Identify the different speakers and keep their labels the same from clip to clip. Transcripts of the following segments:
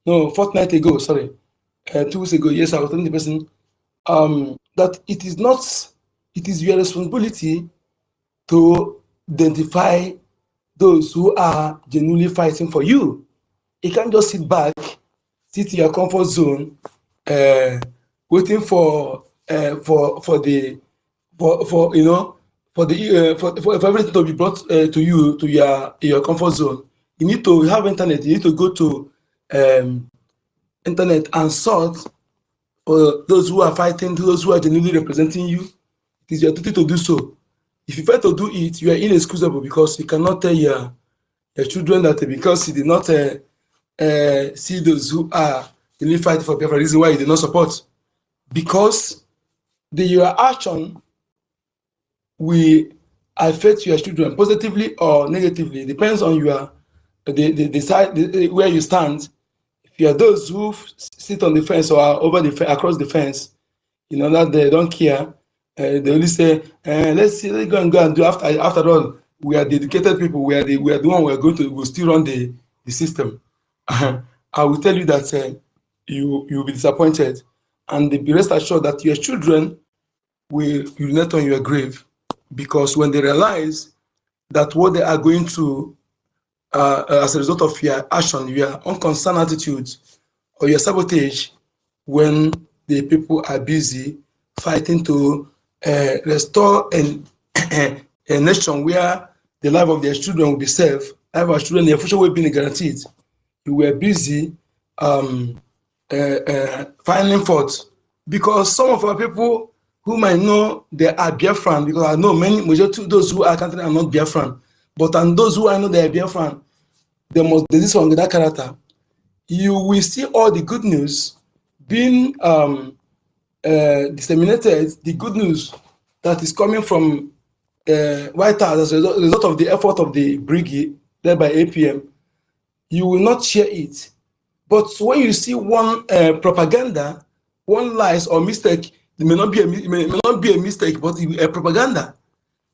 Speaker 1: no, fortnight ago, sorry, 2 weeks ago, yes, I was telling the person that it is your responsibility to identify those who are genuinely fighting for you. You can't just sit back, sit in your comfort zone, waiting for everything to be brought to you to your comfort zone. You need to have internet. You need to go to internet and sort for those who are fighting, those who are genuinely representing you. It is your duty to do so. If you fail to do it, you are inexcusable, because you cannot tell your children that because you did not see those who are really fighting for Biafra, reason why you did not support. Because your action will affect your children positively or negatively. It depends on the side where you stand. If you are those who sit on the fence or are across the fence, that they don't care. They only say, let's go and do after all. We are dedicated people. We are the one we'll still run the system. I will tell you that you'll be disappointed, and be rest assured that your children will urinate on your grave, because when they realize that what they are going through as a result of your action, your unconcerned attitude, or your sabotage, when the people are busy fighting to restore a nation where the life of their children will be safe, life of our children, their future will be guaranteed. You were busy finding fault, because some of our people who might know they are Biafran, because I know majority of those who are counting are not Biafran, but and those who I know they are Biafran, there's this one with that character. You will see all the good news being disseminated, the good news that is coming from White House as a result of the effort of the BRGIE led by APM. You will not share it. But when you see one propaganda, one lies or mistake, it may not be a mistake, but a propaganda,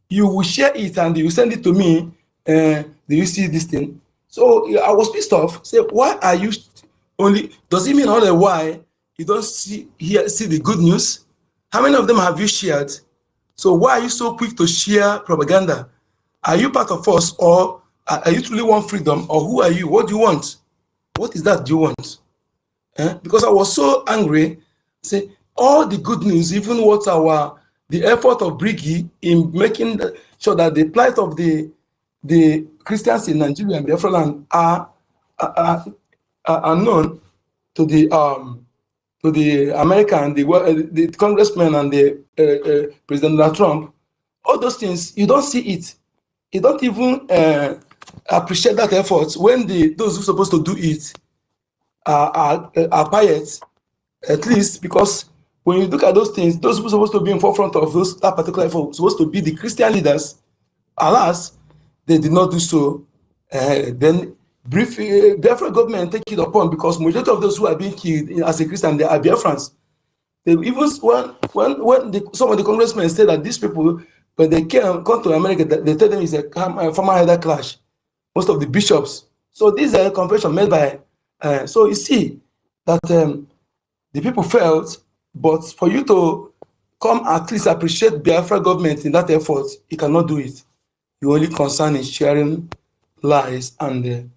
Speaker 1: you will share it and you send it to me. Do you see this thing? So I was pissed off. Say, why are you only? Does it mean all the while you don't see the good news? How many of them have you shared? So why are you so quick to share propaganda? Are you part of us, or are you truly want freedom, or who are you? What do you want? What is that you want? Because I was so angry. Say all the good news, even what the effort of BRGIE in making sure that the plight of the Christians in Nigeria and Biafra land are known to the American, the congressman and the President Donald Trump. All those things, you don't see it. You don't even appreciate that effort when those who are supposed to do it are quiet, at least, because when you look at those things, those who are supposed to be in forefront of that particular effort, supposed to be the Christian leaders, alas, they did not do so. Then Biafra government take it upon, because majority of those who are being killed as a Christian, they are Biafrans. They even when some of the congressmen say that these people, when they come to America, they tell them it's a former elder clash. Most of the bishops. So these are a confession made by. So you see that the people felt, but for you to come at least appreciate Biafra government in that effort, you cannot do it. You only concern in sharing lies and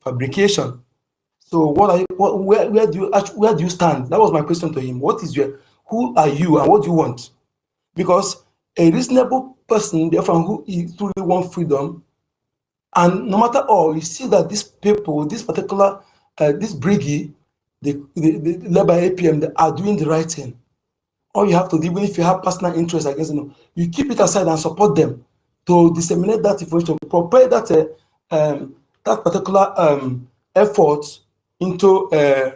Speaker 1: fabrication. So where do you stand? That was my question to him. Who are you and what do you want? Because a reasonable person, therefore, who truly wants freedom, and no matter all, you see that these people, this particular, this BRGIE, the led by APM, they are doing the right thing. All you have to do, even if you have personal interest against them, you keep it aside and support them to disseminate that information, prepare that that particular effort into a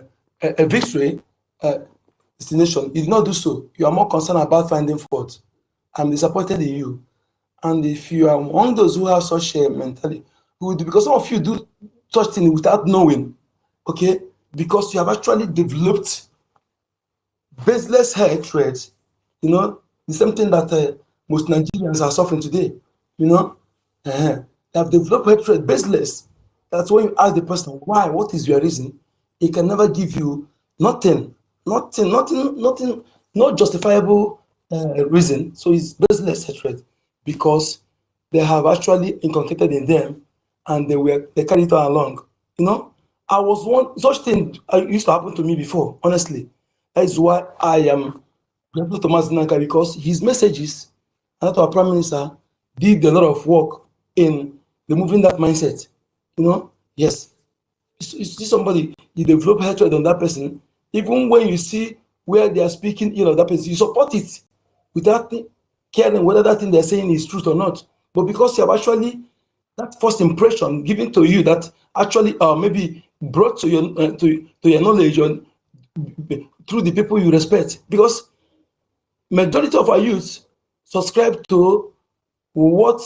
Speaker 1: victory destination. You did not do so. You are more concerned about finding fault. I'm disappointed in you. And if you are among those who have such a mentality, because some of you do such things without knowing, okay, because you have actually developed baseless hatred, the same thing that most Nigerians are suffering today, they have developed hatred baseless. That's when you ask the person, why, what is your reason? He can never give you nothing, not justifiable reason. So it's baseless hatred because they have actually inculcated in them and they carry it along. You know, I was one such thing used to happen to me before, honestly. That's why I am grateful to Mazinaka because his messages and that our Prime Minister did a lot of work in removing that mindset. You know, yes, you see somebody, you develop hatred on that person, even when you see where they are speaking ill of that person, you support it without caring whether that thing they're saying is truth or not. But because you have actually that first impression given to you that actually maybe brought to your knowledge or through the people you respect, because majority of our youth subscribe to what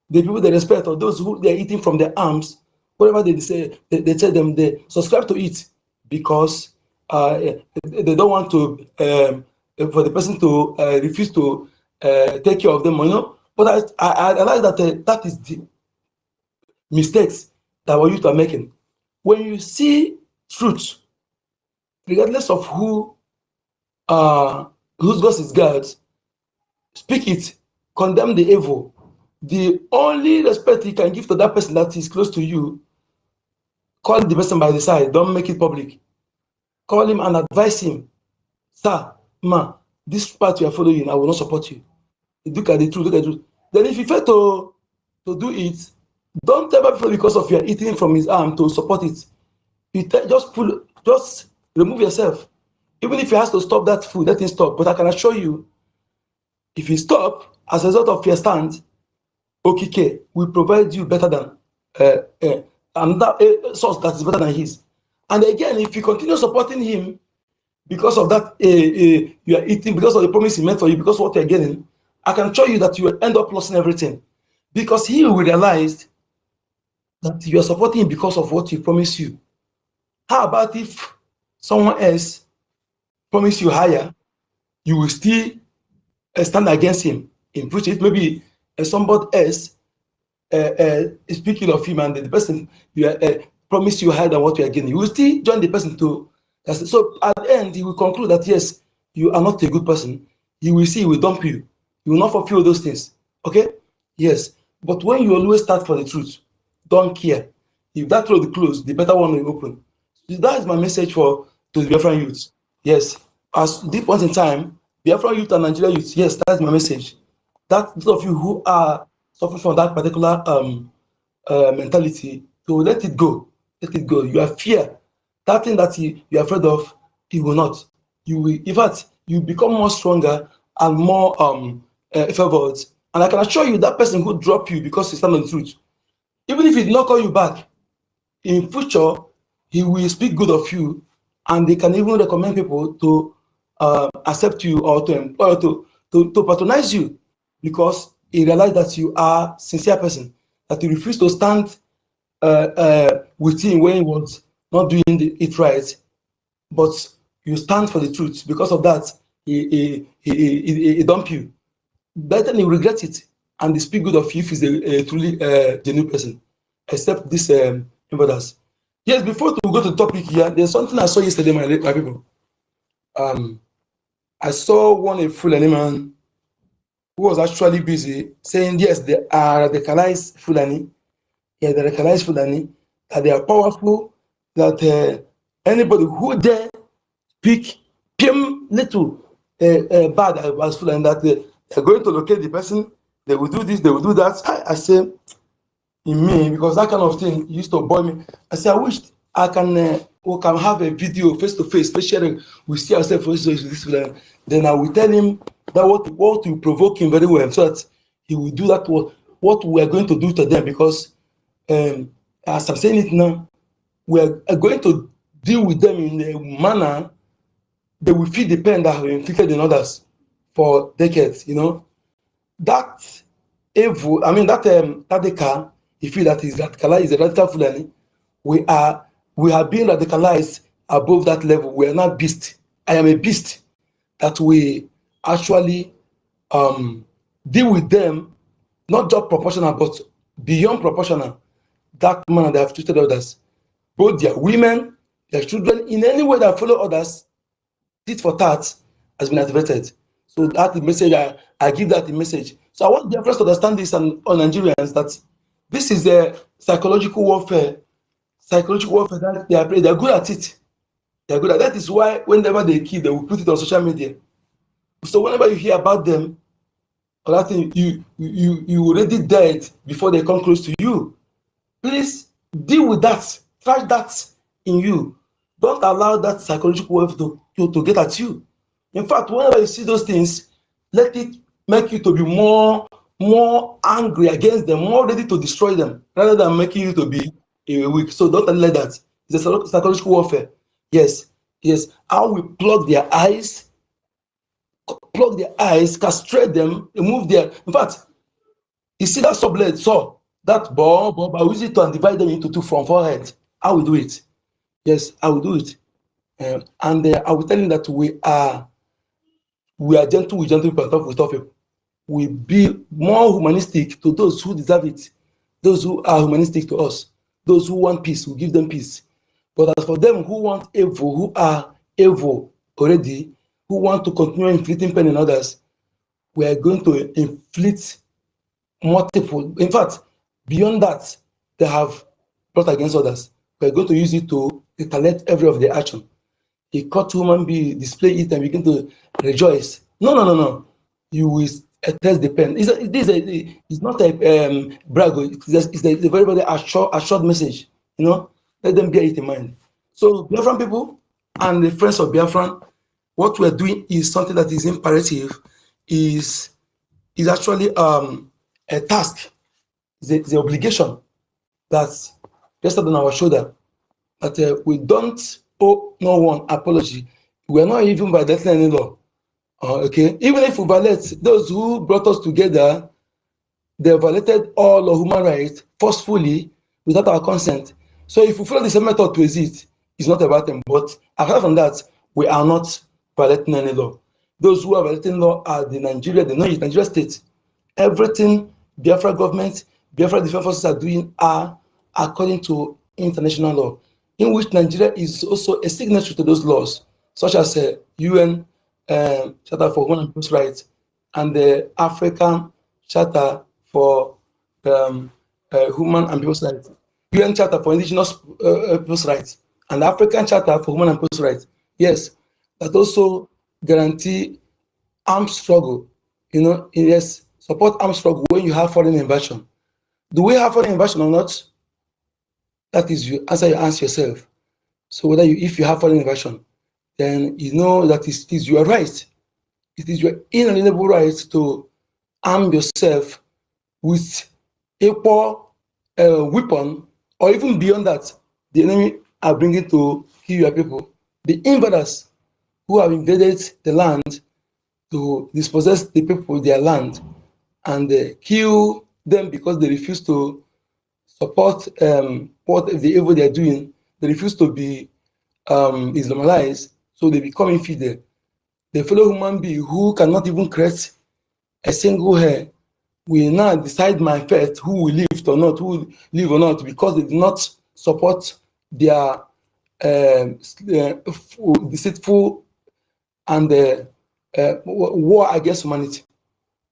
Speaker 1: the people they respect or those who they're eating from their arms, whatever they say, they tell them they subscribe to it because they don't want to for the person to refuse to take care of them, you know. But I like that that is the mistakes that our youth are making. When you see truth, regardless of whose God is God, speak it, condemn the evil. The only respect you can give to that person that is close to you, call the person by the side, don't make it public. Call him and advise him, sir, ma, this path you are following, I will not support you. Look at the truth, look at the truth. Then if you fail to do it, don't ever feel because of your eating from his arm to support it. You just remove yourself. Even if he has to stop that food, let him stop. But I can assure you, if you stop as a result of your stand, OKK will provide you better than another source that is better than his. And again, if you continue supporting him because of that you are eating, because of the promise he made for you, because of what you're getting, I can assure you that you will end up losing everything. Because he will realize that you are supporting him because of what he promised you. How about if someone else promised you higher, you will still stand against him in future? If maybe somebody else speaking of him and the person you promised you higher than what you are getting, you will still join the person to. So at the end, he will conclude that yes, you are not a good person. He will see, he will dump you. You will not fulfill those things. Okay? Yes. But when you always start for the truth, don't care. If that road closed, the better one will open. So that is my message to the Biafran youth. Yes. As this point in time, Biafran youth and Nigerian youth, yes, that's my message. That those of you who are suffering from that particular mentality, to let it go. Let it go. You are fear. That thing that you are afraid of, it will not. You will, in fact, you become more stronger and more favored. And I can assure you that person who drop you because you stand on the truth, even if he did not call you back, in future, he will speak good of you, and they can even recommend people to accept you or to employ to patronize you because he realized that you are a sincere person, that you refuse to stand with him when he was not doing it right, but you stand for the truth. Because of that, he dump you. Then he regret it and they speak good of you if he's a truly genuine person, except this brothers. Yes, before we go to the topic here, there's something I saw yesterday, my people. I saw a Fulani man who was actually busy saying, yes, they are radicalized Fulani. Yeah, they radicalized Fulani, that they are powerful, that anybody who dare speak little bad as Fulani, that they're going to locate the person, they will do this, they will do that. I say, in me, because that kind of thing used to bore me. I say, I wish I can we can have a video face to face, sharing. We see ourselves face to face with this Fulani. Then I will tell him that what will provoke him very well, so that he will do that what we are going to do to them. Because as I'm saying it now, we are going to deal with them in a manner they will feel the pain that have been inflicted in others for decades. You know that evil. I mean that Tadeka, he feel that is radicalized, is a radical Fulani. We are being radicalized above that level. We are not beast. I am a beast that we actually deal with them, not just proportional, but beyond proportional. that manner they have treated others, both their women, their children, in any way that follow others, tit for tat has been activated. So that's the message I give that the message. So I want Biafrans to understand this and all Nigerians that this is a psychological warfare. Psychological warfare that they are playing. They are good at it. They are good at that. Is why whenever they kill, they will put it on social media. So whenever you hear about them, or that thing, you already dead before they come close to you. Please deal with that. Trash that in you. Don't allow that psychological warfare to get at you. In fact, whenever you see those things, let it make you to be more angry against them, more ready to destroy them, rather than making you to be weak. So don't let that. It's a psychological warfare. Yes, yes. How we plug their eyes, castrate them, remove their. In fact, you see that sublet saw that bulb, I use it to and divide them into two from forehead. I will do it. Yes, I will do it. And I will tell you that we are gentle with gentle people and tough with tough people. We be more humanistic to those who deserve it, those who are humanistic to us, those who want peace, we give them peace. But as for them who want evil, who are evil already, who want to continue inflicting pain in others, we are going to inflict multiple. In fact, beyond that, they have brought against others. We are going to use it to retaliate every of their action. A caught human being display it and begin to rejoice. No. You will test the pen. It's not a brag. It's a very, very assured message. Let them bear it in mind. So Biafran people and the friends of Biafran, what we're doing is something that is imperative, is actually a task, the obligation that's rested on our shoulder, that we don't owe no one apology. We are not even violating any law. Okay, even if we violate, those who brought us together, they violated all of human rights forcefully without our consent. So if we follow the same method to exist, it's not about them. But apart from that, we are not violating any law. Those who are violating law are the Nigeria state. Everything Biafra government, Biafra defense forces are doing are according to international law, in which Nigeria is also a signatory to those laws, such as UN Charter for Human and People's Rights and the African Charter for Human and People's Rights, UN Charter for Indigenous People's Rights, and the African Charter for Human and People's Rights. Yes, that also guarantee armed struggle. Yes, support armed struggle when you have foreign invasion. Do we have foreign invasion or not? That is you answer yourself. So if you have foreign invasion, then you know that it is your right. It is your inalienable right to arm yourself with equal weapon, or even beyond that, the enemy are bringing to kill your people. The invaders who have invaded the land to dispossess the people their land and kill them because they refuse to support what the evil they are doing. They refuse to be Islamized, so they become infidel. The fellow human being who cannot even create a single hair will now decide my fate who will live or not, who will live or not, because they do not support their deceitful and war against humanity.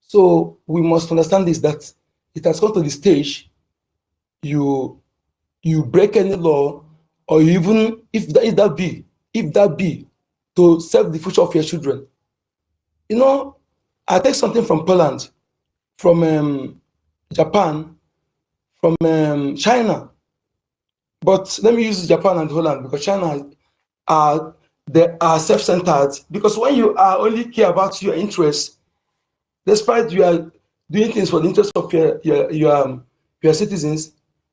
Speaker 1: So we must understand this, that it has come to the stage you break any law, or even if that be to save the future of your children. I take something from Poland, from Japan, from China, but let me use Japan and Holland because China they are self-centered. Because when you are only care about your interests, despite you are doing things for the interest of your citizens,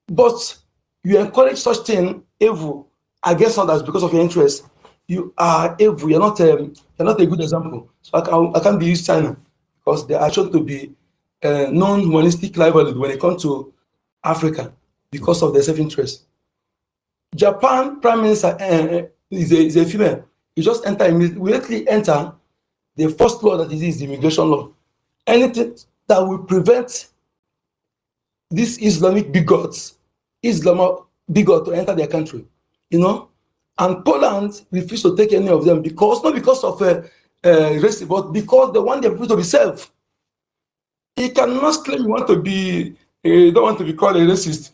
Speaker 1: but you encourage such thing evil against others because of your interest, you are evil. You're not a good example. So I can't be used China because they are shown to be non-humanistic livelihood when it comes to Africa because of their self-interest. Japan Prime Minister is a female. You just immediately enter the first law that is the immigration law. Anything that will prevent these Islamic bigots Islam bigot to enter their country, you know. And Poland refused to take any of them because, not because of race, but because they want their people to be safe. He cannot claim you want to be, don't want to be called a racist.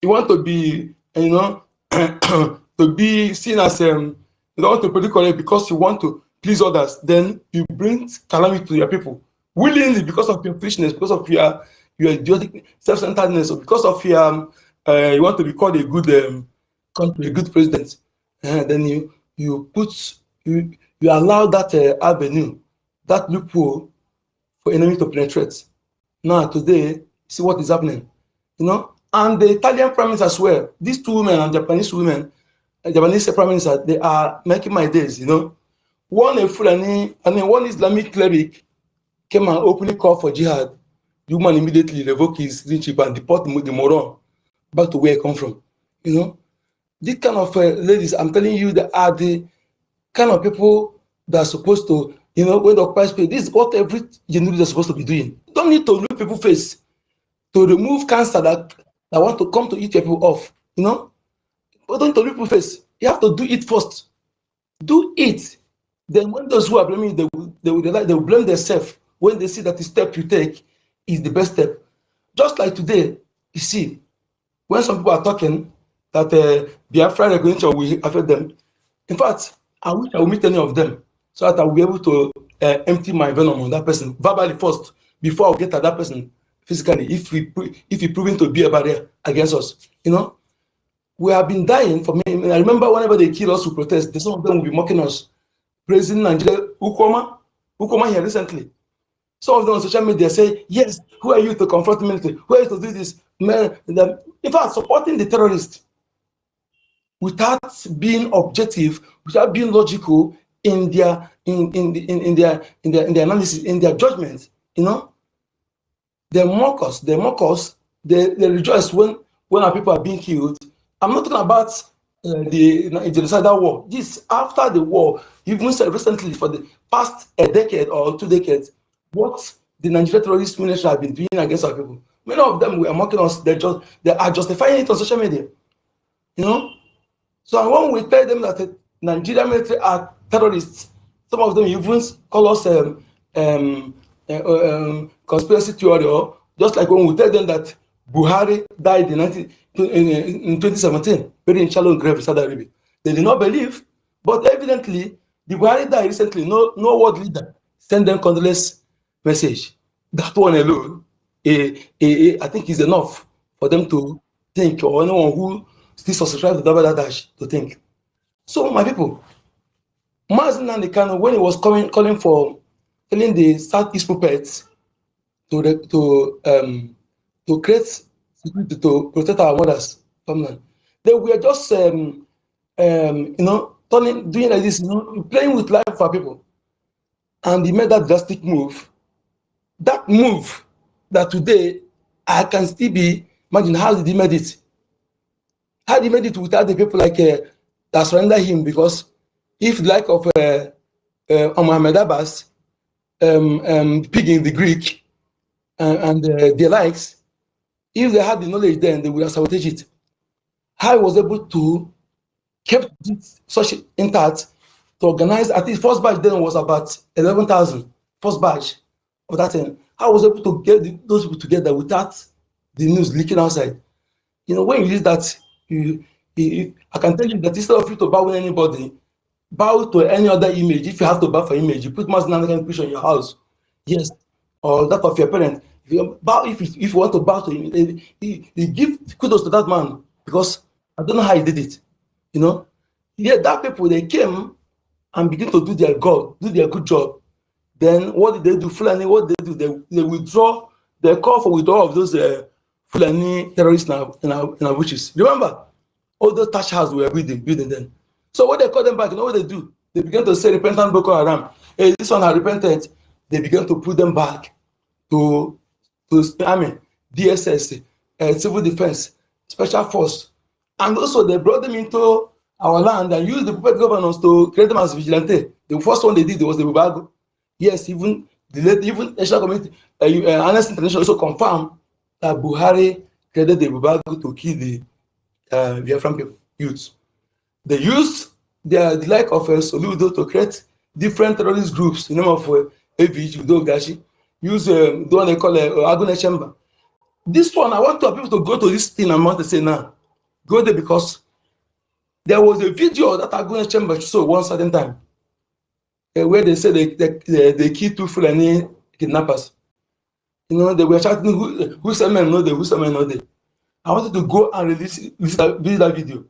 Speaker 1: You want to be, you know, to be seen as, you don't want to be correct because you want to please others. Then you bring calamity to your people willingly because of your foolishness, because of your idiotic self-centeredness, or because of your you want to be called a good country, a good president. Then you allow that avenue, that loophole for enemy to penetrate. Now today, see what is happening, you know. And the Italian prime minister as well. These two women and Japanese women, Japanese prime minister, they are making my days, you know. One a Fulani, I mean, one Islamic cleric came and openly called for jihad. The woman immediately revoked his citizenship and deport the moron back to where he come from. You know, this kind of ladies, I'm telling you, they are the kind of people that are supposed to, you know, when the occupiers pay, this is what every journalist is supposed to be doing. You don't need to look people face to remove cancer that want to come to eat your people off, you know. But don't need to look people face. You have to do it first. Do it. Then when those who are blaming you, they will blame themselves when they see that the step you take is the best step. Just like today, you see, when some people are talking that Biafra regulation will affect them. In fact, I wish I will meet any of them so that I will be able to empty my venom on that person verbally first before I get at that person physically. If he proven to be a barrier against us, you know, we have been dying for me. I remember whenever they kill us to protest, some of them will be mocking us, praising Nigeria. Ukoma here recently. Some of them on social media say, yes, who are you to confront military? Who are you to do this? In fact, supporting the terrorists without being objective, without being logical in their analysis, in their judgment, you know, they mock us, they rejoice when our people are being killed. I'm not talking about the genocidal war. This after the war, even said recently for the past a decade or 2 decades, what the Nigerian terrorist military have been doing against our people. Many of them were mocking us. They are justifying it on social media, you know. So when we tell them that the Nigerian military are terrorists, some of them even call us conspiracy theory, or just like when we tell them that Buhari died in 2017, buried in shallow grave in Saudi Arabia. They did not believe, but evidently the Buhari died recently. No world leader send them condolence message. That one alone, I think, is enough for them to think, or anyone who still subscribe to Dabada Dash to think. So my people, Mazen Nandekano, when he was calling for telling the Southeast puppets to create security to protect our mothers, they were just you know, doing like this, you know, playing with life for people, and he made that drastic move. That move that today I can still be imagine how did he made it? How did he made it without the people like that surrender him? Because if like of Mohammed Abbas, picking the Greek and the likes, if they had the knowledge then, they would have sabotaged it. How he was able to keep it such intact to organize, I think first batch then was about 11,000, first batch of that thing. How was able to get those people together without the news leaking outside? You know, when you use that, I can tell you that instead of you to bow with anybody, bow to any other image. If you have to bow for image, you put Mazen picture in your house, yes, or that of your parent. If you bow, if you want to bow to him, you give kudos to that man, because I don't know how he did it. You know, yeah, that people, they came and begin to do their good job. Then what did they do? Fulani, what they do? They withdraw. They call for withdrawal of those Fulani terrorists in our witches. Remember, all those thatch houses we were building then. So when they call them back, you know what they do? They begin to say, repentant Boko Haram. Hey, this one has repented. They begin to put them back to army, DSS, civil defense, special force. And also they brought them into our land and used the puppet governors to create them as vigilante. The first one they did was the Bubago. Yes, even the national community, Amnesty International also confirmed that Buhari created the Bubago to kill the Biafran people, youth. They used the like of Soludo to create different terrorist groups in the name of EFIK-IBIBIO, OGOJA, use the one they call Agune Chamber. This one, I want people to go to this thing and want to say now. Go there because there was a video that Agune Chamber showed one certain time where they said they killed 2 Fulani kidnappers. You know, they were shouting, who's a man, no, who's a man, no, they. I wanted to go and release that video.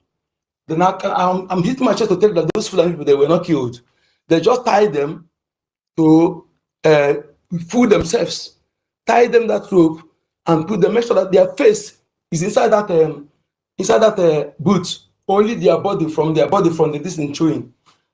Speaker 1: Then I'm hitting my chest to tell that those Fulani people, they were not killed. They just tied them to fool themselves, tie them that rope, and put them, make sure that their face is inside that boot. Only their body from the distance showing.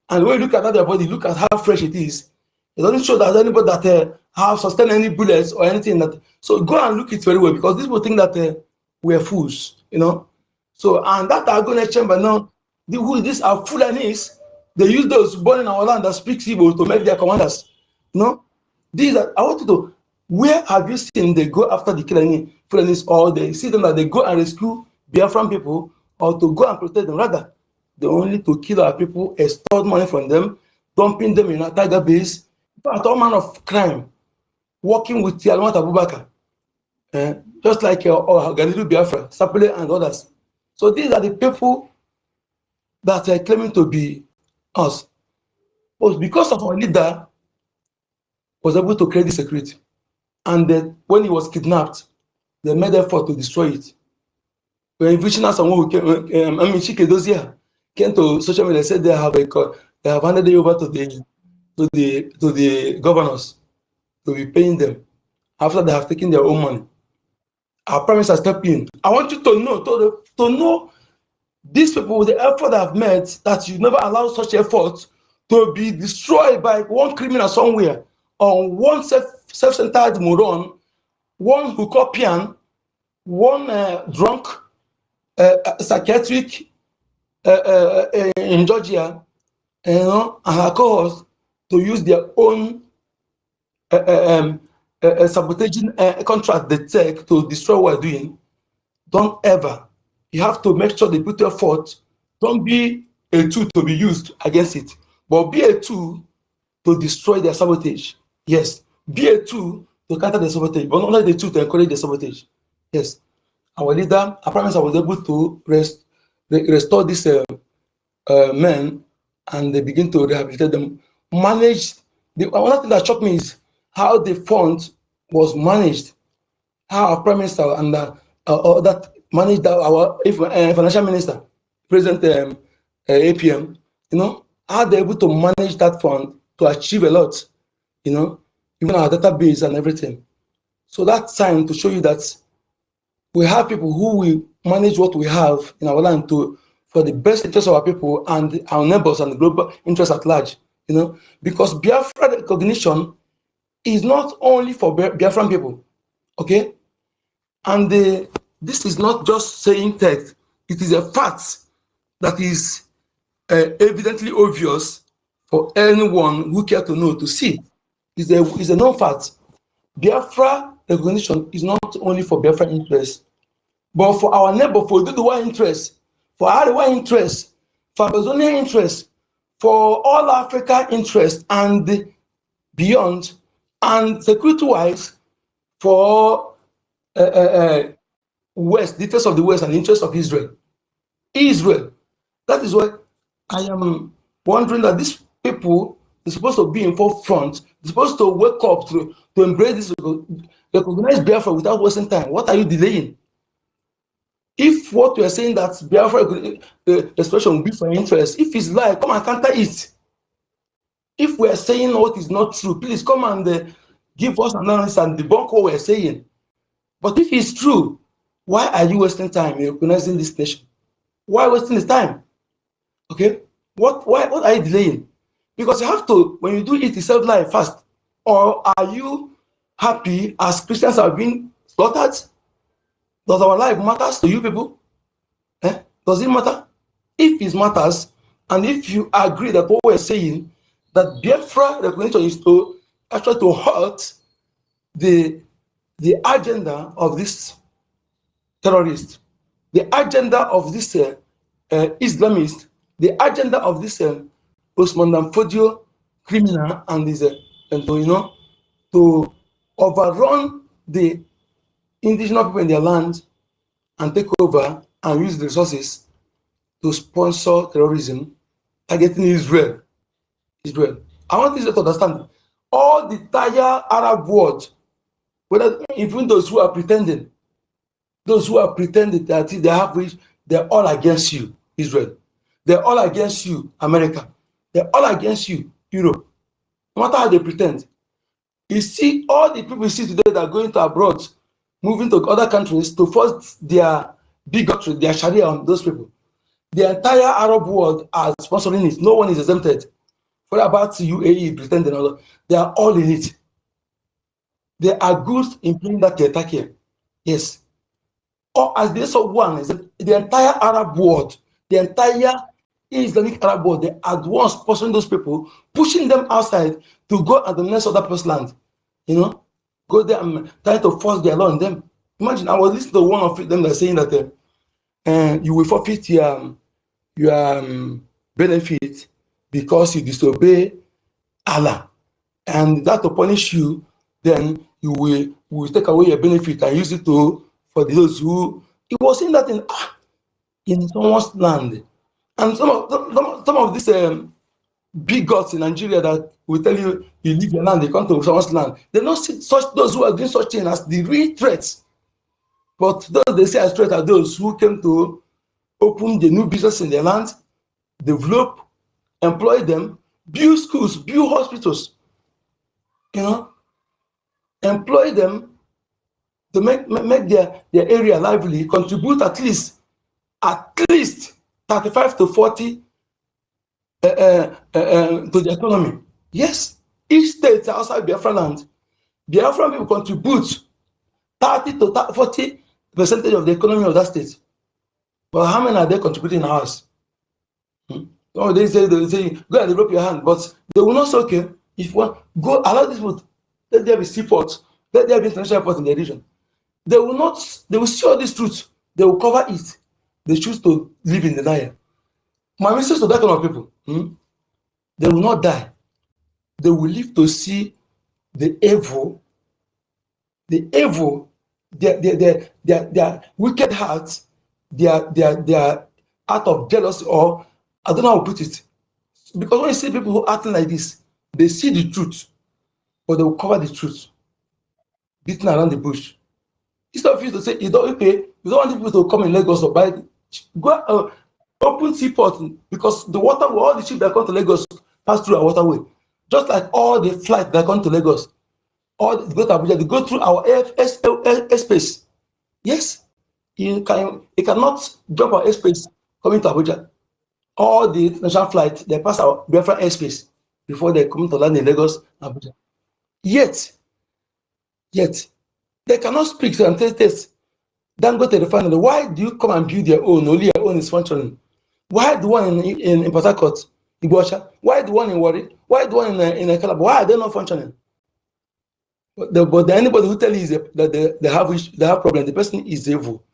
Speaker 1: And when you look at their body, look at how fresh it is. It doesn't show that anybody that have sustained any bullets or anything that. So go and look it very well because these people think that we're fools, you know. So and that Agone Chamber now, these are Fulanis. They use those born in our land that speak Igbo to make their commanders. You know, these are. I want you to. Where have you seen they go after the Fulanis, or they see them that they go and rescue Biafran people, or to go and protect them? Rather, they only to kill our people, extort money from them, dumping them in a tiger base. All manner of crime, working with Almat Abubakar, just like Galilu Biafra, Sapele, and others. So these are the people that are claiming to be us. But because of our leader was able to create the security, and then when he was kidnapped, they made effort to destroy it. When Vichina someone who came, Chike Dozia came to social media and said they have handed it over to the governors to be paying them after they have taken their own money. Our promise has stepped in. I want you to know, to know these people with the effort they have made, that you never allow such effort to be destroyed by one criminal somewhere, or one self-centered moron, one hookopian, one drunk psychiatric in Georgia, you know, and alcohols to use their own sabotaging contract they take to destroy what we're doing. Don't ever. You have to make sure they put your effort. Don't be a tool to be used against it, but be a tool to destroy their sabotage. Yes, be a tool to counter the sabotage, but not only the tool to encourage the sabotage. Yes, our leader, I promise I was able to restore these men, and they begin to rehabilitate them. Manage. One thing that shocked me is how the fund was managed, how our prime minister and that managed our financial minister, President APM, you know, how they're able to manage that fund to achieve a lot, you know, even our database and everything. So that's time to show you that we have people who will manage what we have in our land for the best interest of our people and our neighbors and the global interest at large, you know, because Biafra recognition is not only for Biafran people, okay? And this is not just saying text, it is a fact that is evidently obvious for anyone who care to know, to see. It's a known fact. Biafra recognition is not only for Biafran interests, but for our neighbor, for Duduwa interests, for Arewa interests, for Amazonian interests, for all Africa interests and beyond, and security-wise, for West, the interest of the West and the interest of Israel. Israel. That is why I am wondering that these people are supposed to be in forefront, they're supposed to wake up to embrace this, recognize Biafra without wasting time. What are you delaying? If what you are saying that Biafra expression will be for interest, if it's lie, come and counter it. If we are saying what is not true, please come and give us an analysis and debunk what we're saying. But if it's true, why are you wasting time in recognizing this nation? Why wasting the time? Okay, what are you delaying? Because you have to, when you do it, yourself life fast. Or are you happy as Christians are being slaughtered? Does our life matters to you people? Does it matter? If it matters, and if you agree that what we're saying, that Biafra recognition is to actually to hurt the agenda of this terrorists. The agenda of this Islamist, the agenda of this Osman Danfodio criminal and his and to overrun the indigenous people in their land and take over and use the resources to sponsor terrorism targeting Israel. I want Israel to understand all the entire Arab world, whether even those who are pretending that they have reached, they're all against you, Israel. They're all against you, America. They're all against you, Europe. No matter how they pretend. You see, all the people you see today that are going to abroad, moving to other countries to force their bigotry, their Sharia on those people. The entire Arab world are sponsoring it. No one is exempted. What about UAE pretending? They are all in it. They are good in playing that attack here. Yes. Or as the of one is the entire Arab world, the entire Islamic Arab world, they are the ones sponsoring those people, pushing them outside to go at the next other person's land. Go there and trying to force their law on them. Imagine, I was listening to one of them that saying that you will forfeit your benefit because you disobey Allah, and that to punish you, then you will take away your benefit and use it for those who. He was saying that in someone's land, and some of these big gods in Nigeria that will tell you leave your land, they come to someone's land. They don't see those who are doing such thing as the real threats. But those they say as threats are those who came to open the new business in their land, develop, employ them, build schools, build hospitals, employ them to make their area lively, contribute at least 35 to 40 to the economy. Yes, each state outside Biafra land, Biafran people contribute 30 to 40% of the economy of that state. But how many are they contributing in ours? Oh, they say go and develop your hand, but they will not say, okay, if one go allow this people, let there be seaports, let there be international airports in the region. They will see all this truth, they will cover it. They choose to live in denial. My message to that kind of people, they will not die. They will live to see the evil, their wicked hearts, their out of jealousy, or I don't know how to put it. Because when you see people who acting like this, they see the truth, but they will cover the truth, beating around the bush. Instead of you to say, you don't want people to come in Lagos or buy, go open seaport, because the water, all the ships that come to Lagos pass through our waterway. Just like all the flights that come to Lagos, all they go to Abuja, they go through our airspace. Yes, you cannot jump our airspace coming to Abuja. All the international flights, they pass our Biafra airspace before they come to land in Lagos, Abuja. Yet, they cannot speak and test. Then go to the refinery. Why do you come and build your own? Only your own is functioning. Why the one in Port Harcourt, OGOJA? Why the one in Warri? Why the one in Calabar? Why are they not functioning? But anybody who tells you that they have problem, the person is evil.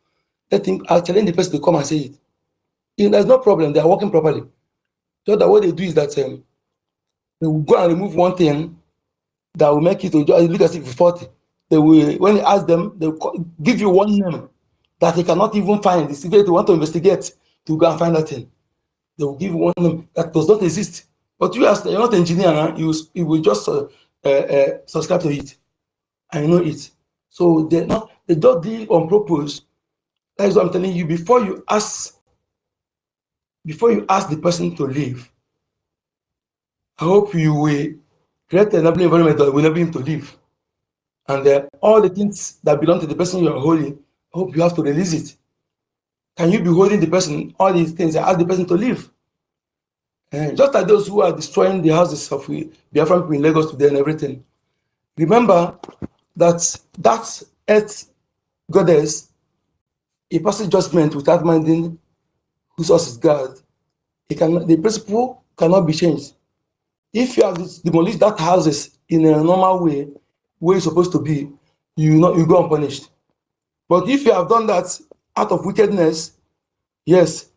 Speaker 1: I challenge the person to come and say it. There's no problem. They are working properly. So that what they do is that they will go and remove one thing that will make it to look as if it's 40. They will, when you ask them, they will give you one name that they cannot even find. If they want to investigate to go and find that thing, they will give one name that does not exist. But you, as you're not an engineer, you will just subscribe to it and you know it. So they don't deal on purpose. That is what I'm telling you. Before you ask the person to leave, I hope you will create an environment that will enable him to leave. And all the things that belong to the person you are holding, I hope you have to release it. Can you be holding the person, all these things, and ask the person to leave? Just like those who are destroying the houses of Biafran people in Lagos today and everything. Remember that earth goddess, a passes judgment without minding whose source is God. The principle cannot be changed. If you have demolished that houses in a normal way, where it's supposed to be, you go unpunished. But if you have done that out of wickedness. Yes,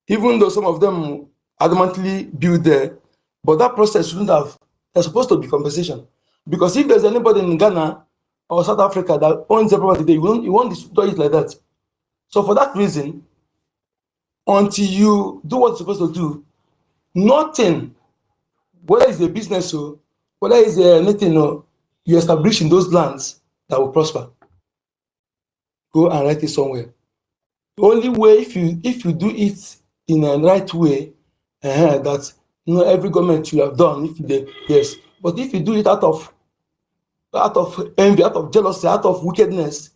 Speaker 1: even though some of them adamantly build there, but that process shouldn't have, there's supposed to be compensation. Because if there's anybody in Ghana or South Africa that owns the property, you won't destroy it like that. So for that reason, until you do what you're supposed to do, nothing, whether it's a business or whether it's anything, or you establish in those lands that will prosper. Go and write it somewhere. The only way, if you do it in a right way, that every government you have done, if they, yes, but if you do it out of envy, out of jealousy, out of wickedness,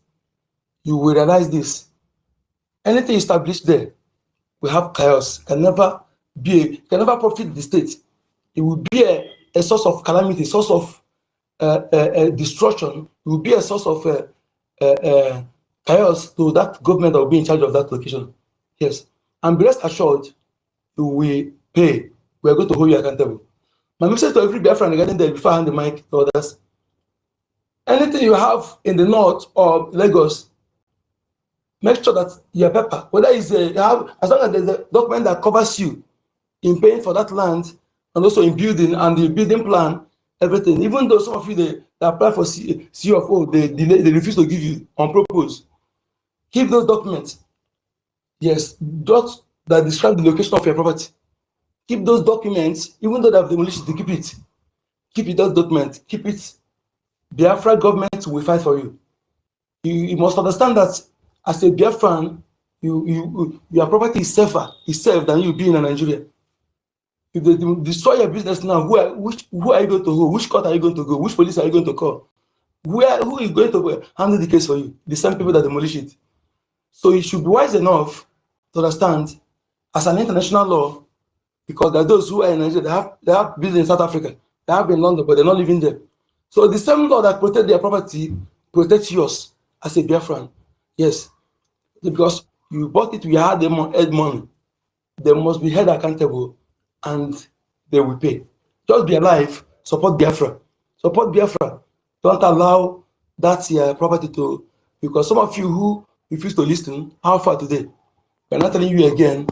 Speaker 1: you will realize this. Anything established there will have chaos, can never profit the state. It will be a source of calamity, source of destruction. It will be a source of chaos to that government that will be in charge of that location. Yes, and be rest assured, you will pay. We are going to hold you accountable. My message to every Biafran regarding that, before I hand the mic to others: anything you have in the north of Lagos, make sure that your paper, whether it's as long as there's a document that covers you in paying for that land, and also in building and the building plan, everything. Even though some of you they apply for CFO, they refuse to give you on purpose. Keep those documents. Yes, just that describe the location of your property. Keep those documents, even though they have demolished it, keep it. Keep it, those documents. Keep it. Biafra government will fight for you. You must understand that as a Biafran, your property is safer, than you being in Nigeria. If they destroy your business now, who are you going to go? Which court are you going to go? Which police are you going to call? Who is going to handle the case for you? The same people that demolish it. So you should be wise enough to understand, as an international law, because there are those who are in Nigeria, they have business in South Africa, they have in London, but they're not living there. So the same law that protects their property protects yours as a Biafran. Yes, because you bought it, we had them on head money. They must be held accountable, and they will pay. Just be alive, support Biafra. Support Biafra. Don't allow that property to, because some of you who refuse to listen, how far today? We're not telling you again,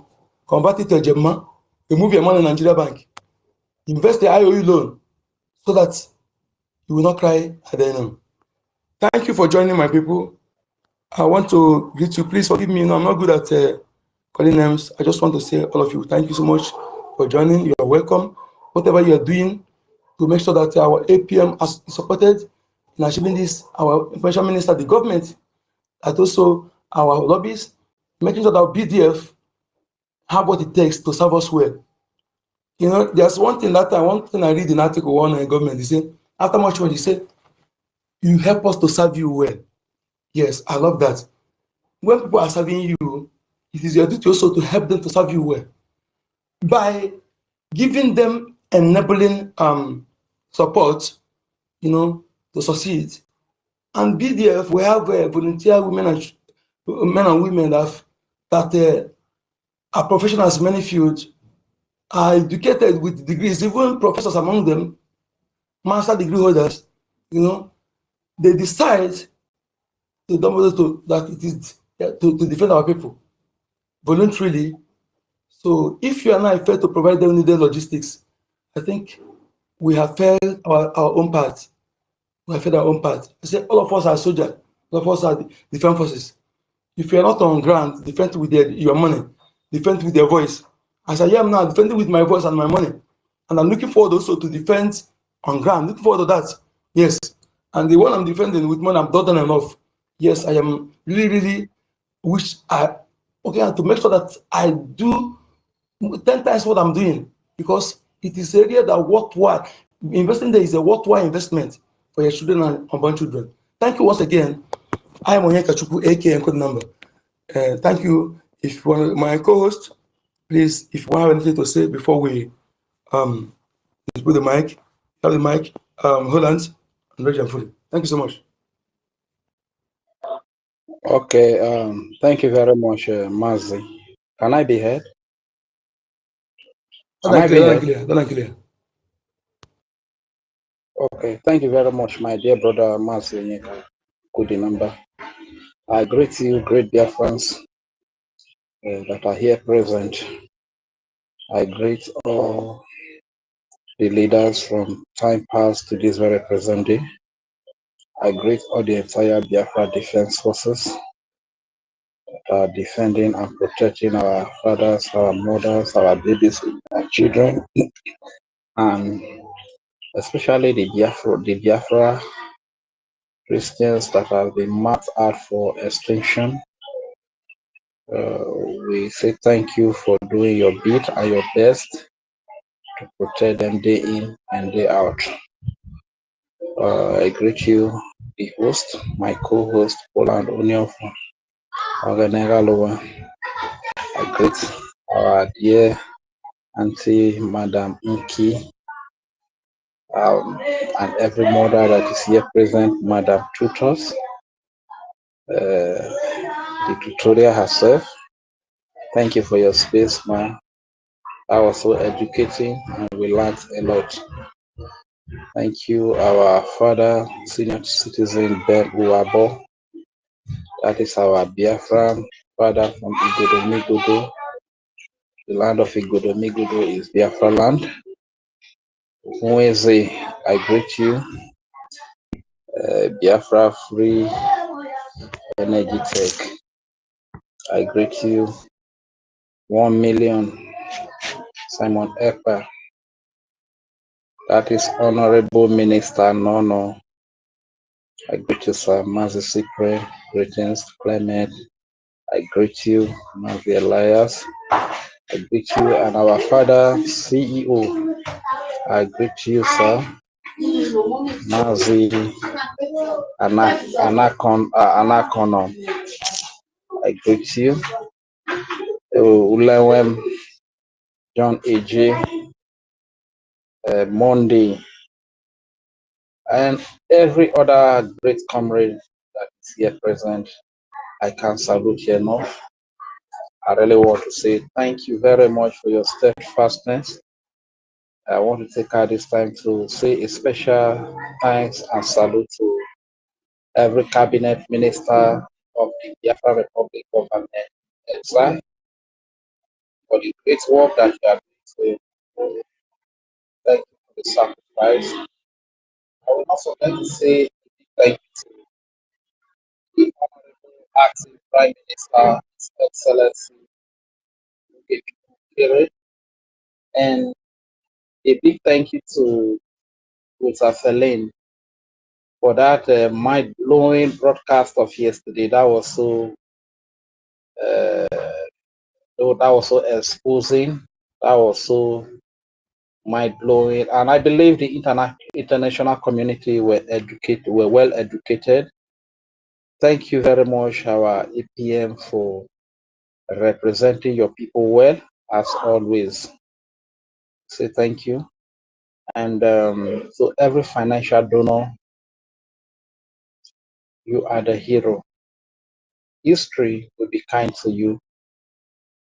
Speaker 1: convert it to a Gemma, remove your money in Nigeria Bank, invest the IOU loan so that you will not cry at the end. Thank you for joining, my people. I want to greet you. Please forgive me. I'm not good at calling names. I just want to say, all of you, thank you so much for joining. You are welcome. Whatever you are doing to make sure that our APM is supported in achieving this, our information minister, the government, and also our lobbies, making sure that our BDF have what it takes to serve us well. There's one thing I read in Article 1 of the government. They say, after much work, you say, you help us to serve you well. Yes, I love that. When people are serving you, it is your duty also to help them to serve you well by giving them enabling support, to succeed. And BDF, we have volunteer men and women that are professionals in many fields, are educated with degrees, even professors among them, master degree holders. They decide to defend our people voluntarily. So if you and I fail to provide them needed logistics, I think we have failed our own part. We have failed our own part. I say all of us are soldiers, all of us are defense forces. If you are not on ground, defend with your money, defend with your voice. As I am now, defending with my voice and my money. And I'm looking forward also to defend on ground, looking forward to that. Yes. And the one I'm defending with money, I'm not done enough. Yes, I am really wish to make sure that I do 10 times what I'm doing, because it is an area that worthwhile. Investing there is a worthwhile investment for your children and unborn children. Thank you once again. I am Onyeka Chukwu, aka Code Number. Thank you. If you want my co-host, please, if you have anything to say before we put the mic, have the mic, Holland, and Reggie and Fully. Thank you so much.
Speaker 2: Okay, thank you very much, Mazi. Can I be heard?
Speaker 1: Clear.
Speaker 2: Okay, thank you very much, my dear brother Mazi Onyeka. Good number. I greet you, great Biafrans. that are here present. I greet all the leaders from time past to this very present day. I greet all the entire Biafra Defense Forces that are defending and protecting our fathers, our mothers, our babies, our children, and especially the Biafra Christians that have been marked out for extinction. We say thank you for doing your bit and your best to protect them day in and day out. I greet you, the host, my co-host, Poland Union from Oganegaloa. I greet our dear Auntie, Madam Inki, and every mother that is here present, Madam Tutors, the tutorial herself. Thank you for your space, ma. That was so educating and we learned a lot. Thank you, our father, senior citizen Ben Uwabo. That is our Biafran father from Igodo. The land of Igodo is Biafra land. Mweze, I greet you. Biafra Free Energy Tech. I greet you. 1 million. Simon Ekpa. That is Honorable Minister Nono. I greet you, Sir Mazi Cyprian. Greetings, Clement. I greet you, Mazi Elias. I greet you, and our father, CEO. I greet you, sir. Mazi Anakono. I greet you. Ulewem John AJ. Monday. And every other great comrade that is here present, I can't salute you enough. I really want to say thank you very much for your steadfastness. I want to take out this time to say a special thanks and salute to every cabinet minister of the Biafra Republic government exile for the great work that you are doing. Thank you for the sacrifice. I will also like to say thank you to the Honorable Acting Prime Minister, His Excellency Ukedi, and a big thank you to Mr. Fellaini for that mind-blowing broadcast of yesterday. That was so exposing. That was so mind-blowing, and I believe the international community were well educated. Thank you very much, our APM, for representing your people well, as always. Say thank you. And so every financial donor, you are the hero. History will be kind to you.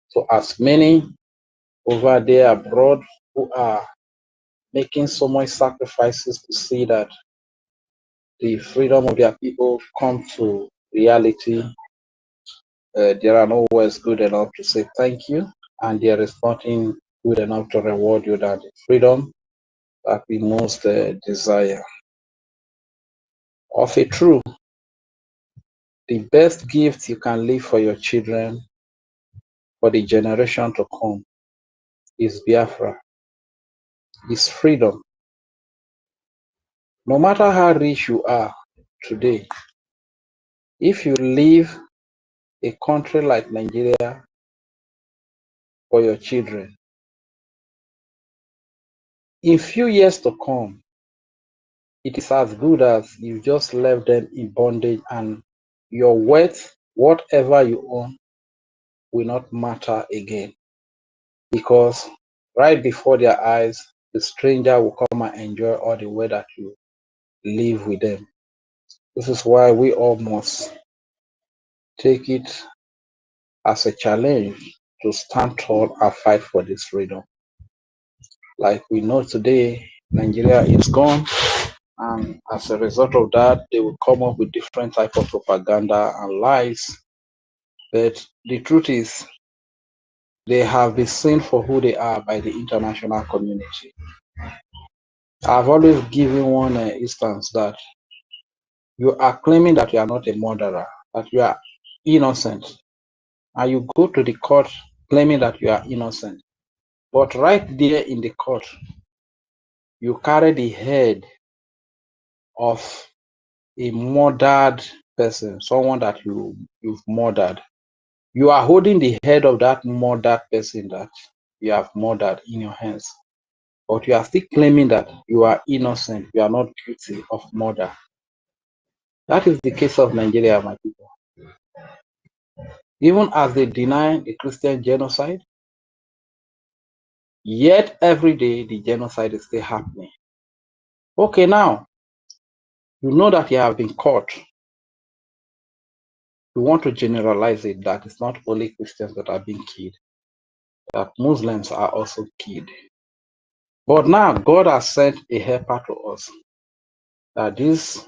Speaker 2: So as many over there abroad who are making so much sacrifices to see that the freedom of their people come to reality, there are no words good enough to say thank you, and there is nothing good enough to reward you than the freedom that we most desire. Of a truth, the best gift you can leave for your children, for the generation to come, is Biafra, is freedom. No matter how rich you are today, if you leave a country like Nigeria for your children, in few years to come, it is as good as you just left them in bondage, and your wealth, whatever you own, will not matter again. Because right before their eyes, the stranger will come and enjoy all the way that you live with them. This is why we all must take it as a challenge to stand tall and fight for this freedom. Like we know today, Nigeria is gone, and as a result of that, they will come up with different type of propaganda and lies. But the truth is, they have been seen for who they are by the international community. I've always given one instance that you are claiming that you are not a murderer, that you are innocent, and you go to the court claiming that you are innocent. But right there in the court, you carry the head of a murdered person, someone that you've murdered. You are holding the head of that murdered person that you have murdered in your hands, but you are still claiming that you are innocent, you are not guilty of murder. That is the case of Nigeria, my people. Even as they deny the Christian genocide, yet every day the genocide is still happening. Okay, now, you know that you have been caught. You want to generalize it that it's not only Christians that are being killed, that Muslims are also killed. But now God has sent a helper to us, that this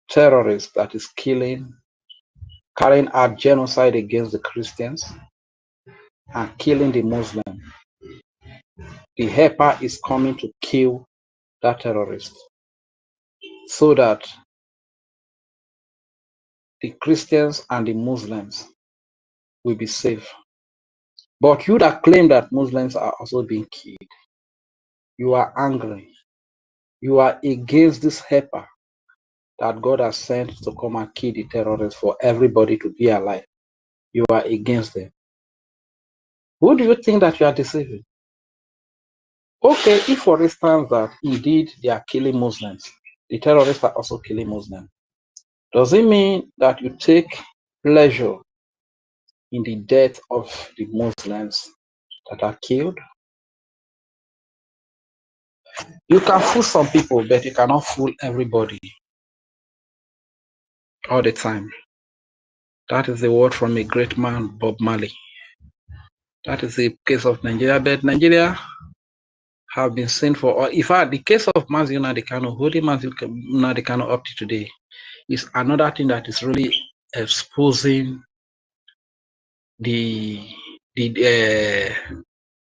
Speaker 2: terrorist that is killing, carrying out genocide against the Christians and killing the Muslims, the helper is coming to kill that terrorist so that the Christians and the Muslims will be safe. But you that claim that Muslims are also being killed, you are angry. You are against this helper that God has sent to come and kill the terrorists for everybody to be alive. You are against them. Who do you think that you are deceiving? Okay, if for instance that indeed they are killing Muslims, the terrorists are also killing Muslims, does it mean that you take pleasure in the death of the Muslims that are killed? You can fool some people, but you cannot fool everybody all the time. That is the word from a great man, Bob Marley. That is the case of Nigeria, but Nigeria have been seen for, or in fact, the case of Mazi Nnamdi Kanu, holding Mazi Nnamdi Kanu up to today, is another thing that is really exposing the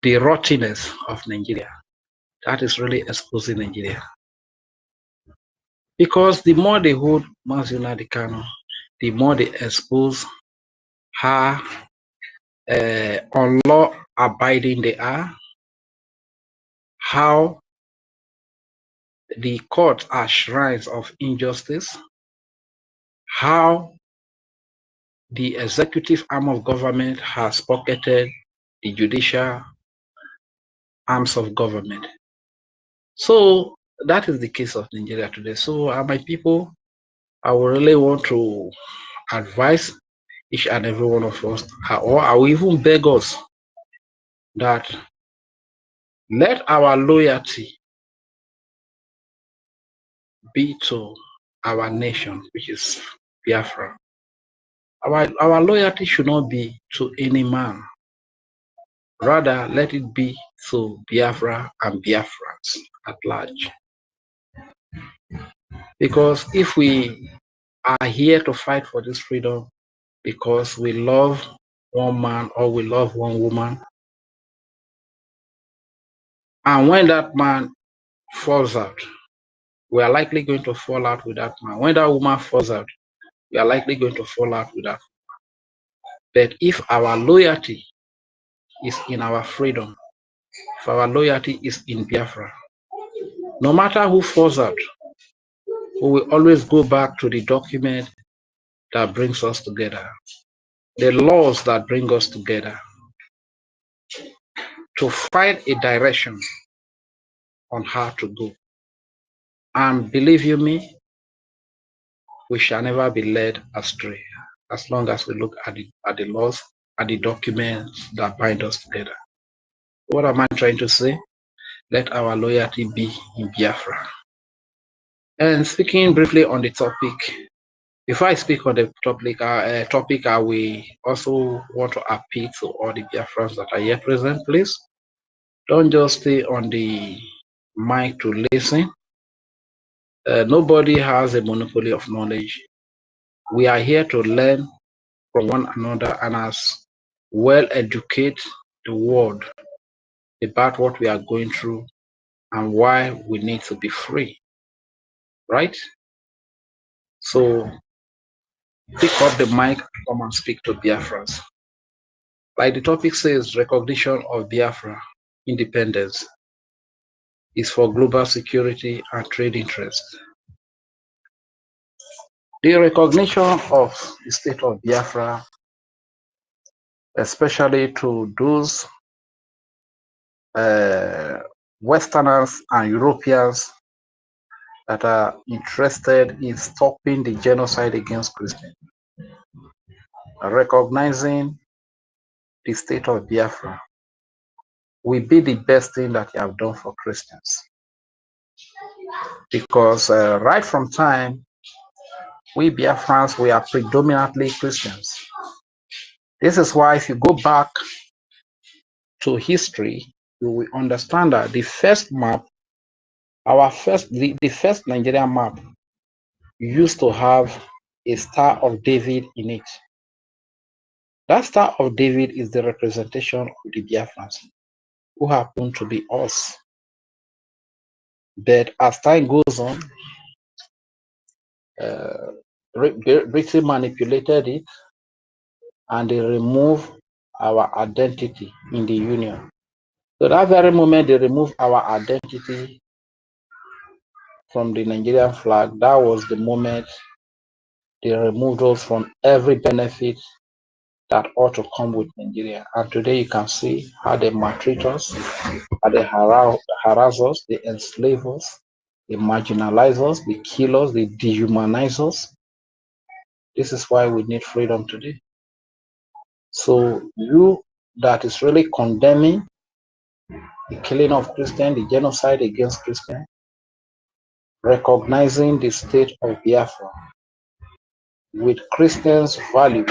Speaker 2: rottenness of Nigeria. That is really exposing Nigeria. Because the more they hold Mazi Nnamdi Kanu, the more they expose how unlaw-abiding they are, how the courts are shrines of injustice, how the executive arm of government has pocketed the judicial arms of government. So that is the case of Nigeria today. So my people, I would really want to advise each and every one of us, or I will even beg us that let our loyalty be to our nation, which is Biafra. Our loyalty should not be to any man. Rather, let it be to Biafra and Biafrans at large. Because if we are here to fight for this freedom because we love one man or we love one woman, and when that man falls out, we are likely going to fall out with that man. When that woman falls out, we are likely going to fall out with that woman. But if our loyalty is in our freedom, if our loyalty is in Biafra, no matter who falls out, we will always go back to the document that brings us together, the laws that bring us together, to find a direction on how to go. And believe you me, we shall never be led astray as long as we look at the laws and the documents that bind us together. What am I trying to say? Let our loyalty be in Biafra. And speaking briefly on the topic, before I speak on the topic, I will also want to appeal to all the Biafrans that are here present. Please don't just stay on the mic to listen. Nobody has a monopoly of knowledge. We are here to learn from one another, and as well educate the world about what we are going through and why we need to be free, right? So pick up the mic, come and speak to Biafrans. Like the topic says, recognition of Biafra independence is for global security and trade interests. The recognition of the state of Biafra, especially to those Westerners and Europeans that are interested in stopping the genocide against Christians, recognizing the state of Biafra will be the best thing that you have done for Christians. Because right from time, we Biafrans, we are predominantly Christians. This is why if you go back to history, you will understand that the first map, the first Nigerian map used to have a Star of David in it. That Star of David is the representation of the Biafrans, who happen to be us. But as time goes on, Britain manipulated it and they removed our identity in the Union. So that very moment they removed our identity from the Nigerian flag, that was the moment they removed us from every benefit that ought to come with Nigeria. And today you can see how they maltreat us, how they harass us, they enslave us, they marginalize us, they kill us, they dehumanize us. This is why we need freedom today. So you that is really condemning the killing of Christians, the genocide against Christians, recognizing the state of Biafra with Christians' value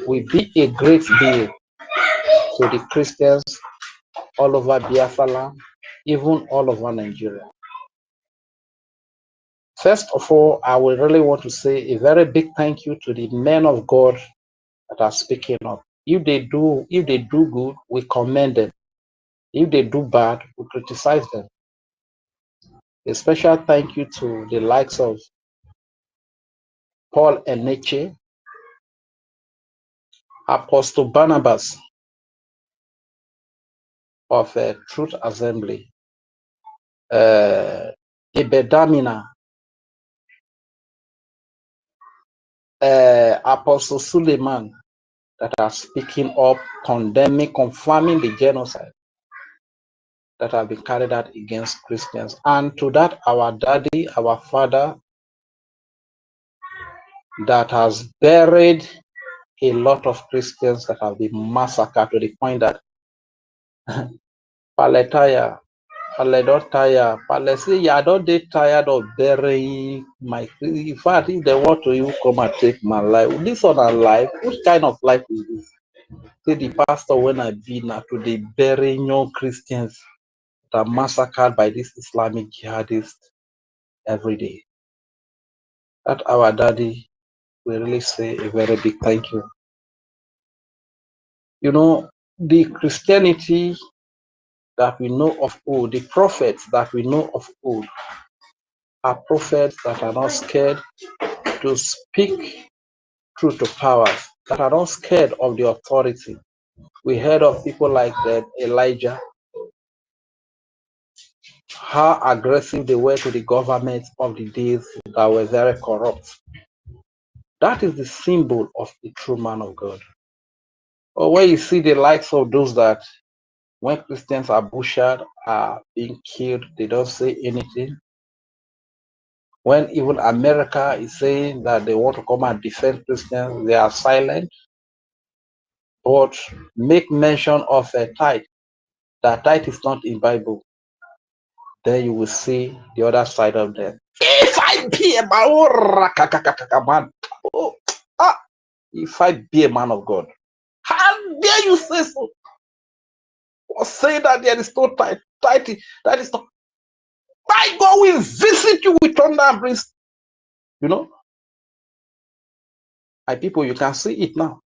Speaker 2: will be a great deal to the Christians all over Biafra land, even all over Nigeria. First of all, I would really want to say a very big thank you to the men of God that are speaking up. If they do good, we commend them. If they do bad, we criticize them. A special thank you to the likes of Paul Eneche, Apostle Barnabas of Truth Assembly, Ibedamina, Apostle Suleiman, that are speaking up, condemning, confirming the genocide that have been carried out against Christians. And to that, our daddy, our father, that has buried a lot of Christians that have been massacred to the point that Paletaya, Paledotaya, Palesi, I don't get tired of burying my. In fact, if they want to even come and take my life, this on a life, which kind of life is this? Say the pastor when I be now to the burying young Christians that are massacred by these Islamic jihadists every day. That our daddy, we really say a very big thank you. You know, the Christianity that we know of old, the prophets that we know of old, are prophets that are not scared to speak truth to powers, that are not scared of the authority. We heard of people like that, Elijah, how aggressive they were to the government of the days that were very corrupt. That is the symbol of the true man of God. Or where you see the likes of those that when Christians are butchered, are being killed, they don't say anything. When even America is saying that they want to come and defend Christians, they are silent. But make mention of a tithe. That tithe is not in Bible. Then you will see the other side of them. If I be a man, if I be a man of God, how dare you say so? Or say that there is no tithe. Tithe, that is not. My God will visit you with thunder and brimstone. You know, my people, you can see it now.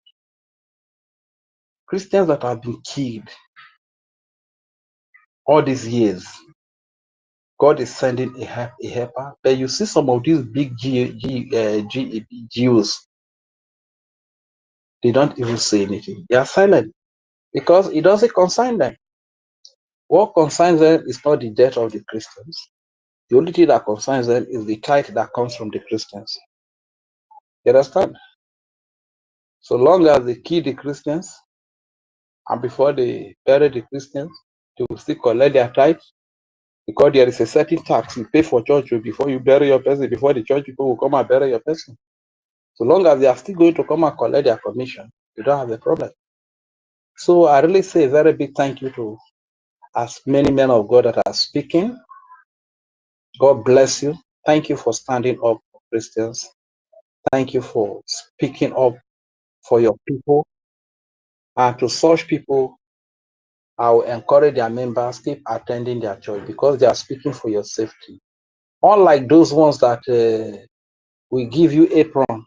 Speaker 2: Christians that have been killed all these years, God is sending a helper. But you see some of these big GOs, they don't even say anything. They are silent because it doesn't concern them. What concerns them is not the death of the Christians. The only thing that concerns them is the tithe that comes from the Christians. You understand? So long as they kill the Christians, and before they bury the Christians, they will still collect their tithe, because there is a certain tax you pay for church before you bury your person, before the church people will come and bury your person. So long as they are still going to come and collect their commission, you don't have a problem. So I really say a very big thank you to as many men of God that are speaking. God bless you. Thank you for standing up for Christians. Thank you for speaking up for your people. And to such people, I will encourage their members, keep attending their church because they are speaking for your safety. Unlike those ones that will give you apron,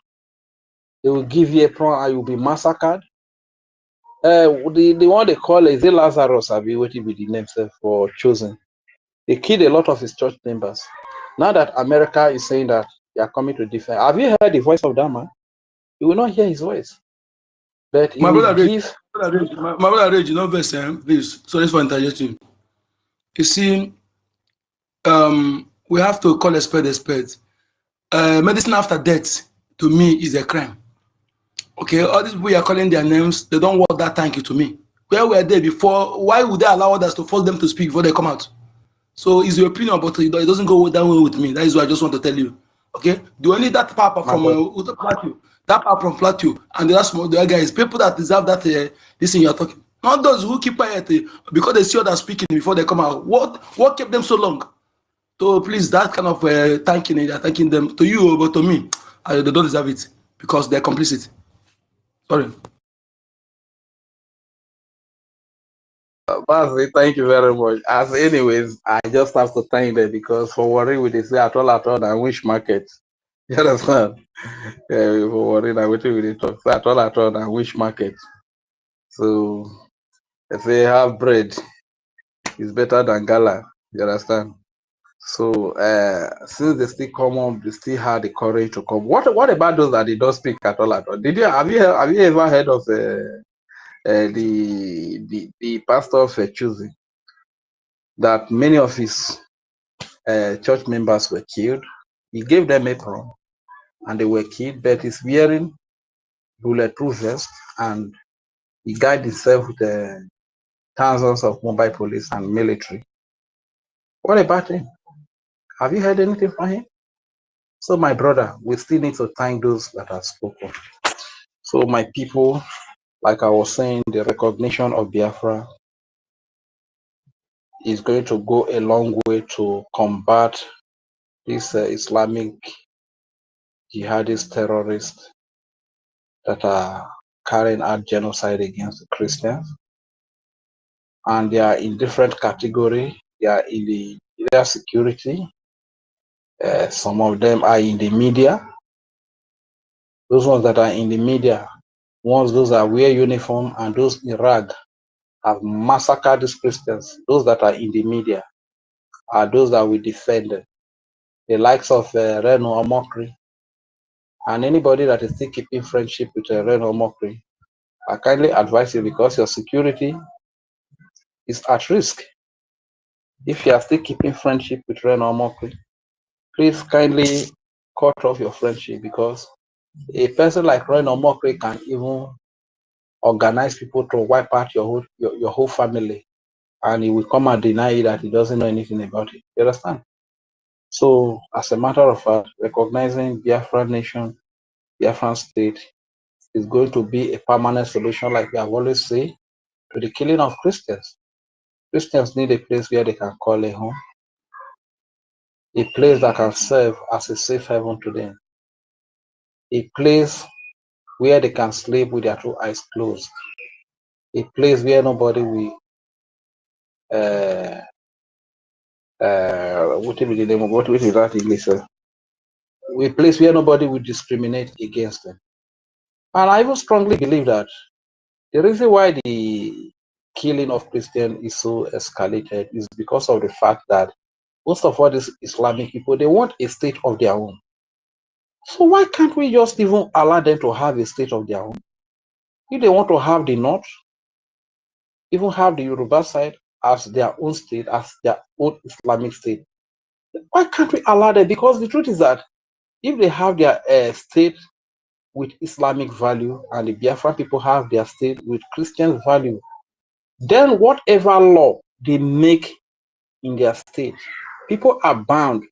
Speaker 2: they will give you apron and you'll be massacred. The one they call is Lazarus, I'll be waiting with the name for chosen. They killed a lot of his church members. Now that America is saying that they are coming to defend, have you heard the voice of that man? You will not hear his voice, but he
Speaker 1: My
Speaker 2: will
Speaker 1: brother Rage,
Speaker 2: give.
Speaker 1: my brother Rage, you know, verse, please, sorry for interjecting. You see, we have to call a spade a spade. Medicine after death, to me, is a crime. Okay, all these people you are calling their names, they don't want that thank you to me. Where were they before? Why would they allow others to force them to speak before they come out? So it's your opinion, but it doesn't go that way with me. That is what I just want to tell you. Okay, the only that papa
Speaker 2: My
Speaker 1: from
Speaker 2: God.
Speaker 1: Plateau, that papa from Plateau, and the last the other guys, people that deserve that this thing you're talking. Not those who keep quiet because they see others speaking before they come out. What kept them so long? So please, that kind of thanking them to you, but to me, they don't deserve it because they're complicit. Sorry.
Speaker 2: Basi, thank you very much. As anyways, I just have to thank them because for worrying with this at all and which market. You understand? Yeah, for worrying and waiting with it at all and which market. So if they have bread, it's better than gala. You understand? So since they still come on, they still had the courage to come. What about those that they don't speak at all? Did you have you ever heard of the pastor of choosing that many of his church members were killed? He gave them apron and they were killed, but he's wearing bulletproof vest and he guided himself with thousands of mobile police and military. What about him? Have you heard anything from him? So my brother, we still need to thank those that have spoken. So my people, like I was saying, the recognition of Biafra is going to go a long way to combat these Islamic jihadist terrorists that are carrying out genocide against the Christians. And they are in different categories. They are in the area security. Some of them are in the media. Those ones that are in the media, those that wear uniform and those in rag have massacred these Christians. Those that are in the media are those that we defend. The likes of Reno Omokri and anybody that is still keeping friendship with Reno Omokri, I kindly advise you because your security is at risk. If you are still keeping friendship with Reno Omokri, please kindly cut off your friendship because a person like Reno Omokri can even organize people to wipe out your whole family, and he will come and deny you that he doesn't know anything about it. You understand? So, as a matter of fact, recognizing Biafran nation, Biafran state is going to be a permanent solution, like we have always said, to the killing of Christians. Christians need a place where they can call a home, a place that can serve as a safe haven to them, a place where they can sleep with their two eyes closed, a place where nobody will what will be the name of what is that English? A place where nobody will discriminate against them. And I even strongly believe that The reason why the killing of Christians is so escalated is because of the fact that most of all these Islamic people, they want a state of their own. So why can't we just even allow them to have a state of their own? If they want to have the North, even have the Yoruba side as their own state, as their own Islamic state, why can't we allow them? Because the truth is that if they have their state with Islamic value and the Biafran people have their state with Christian value, then whatever law they make in their state, people are bound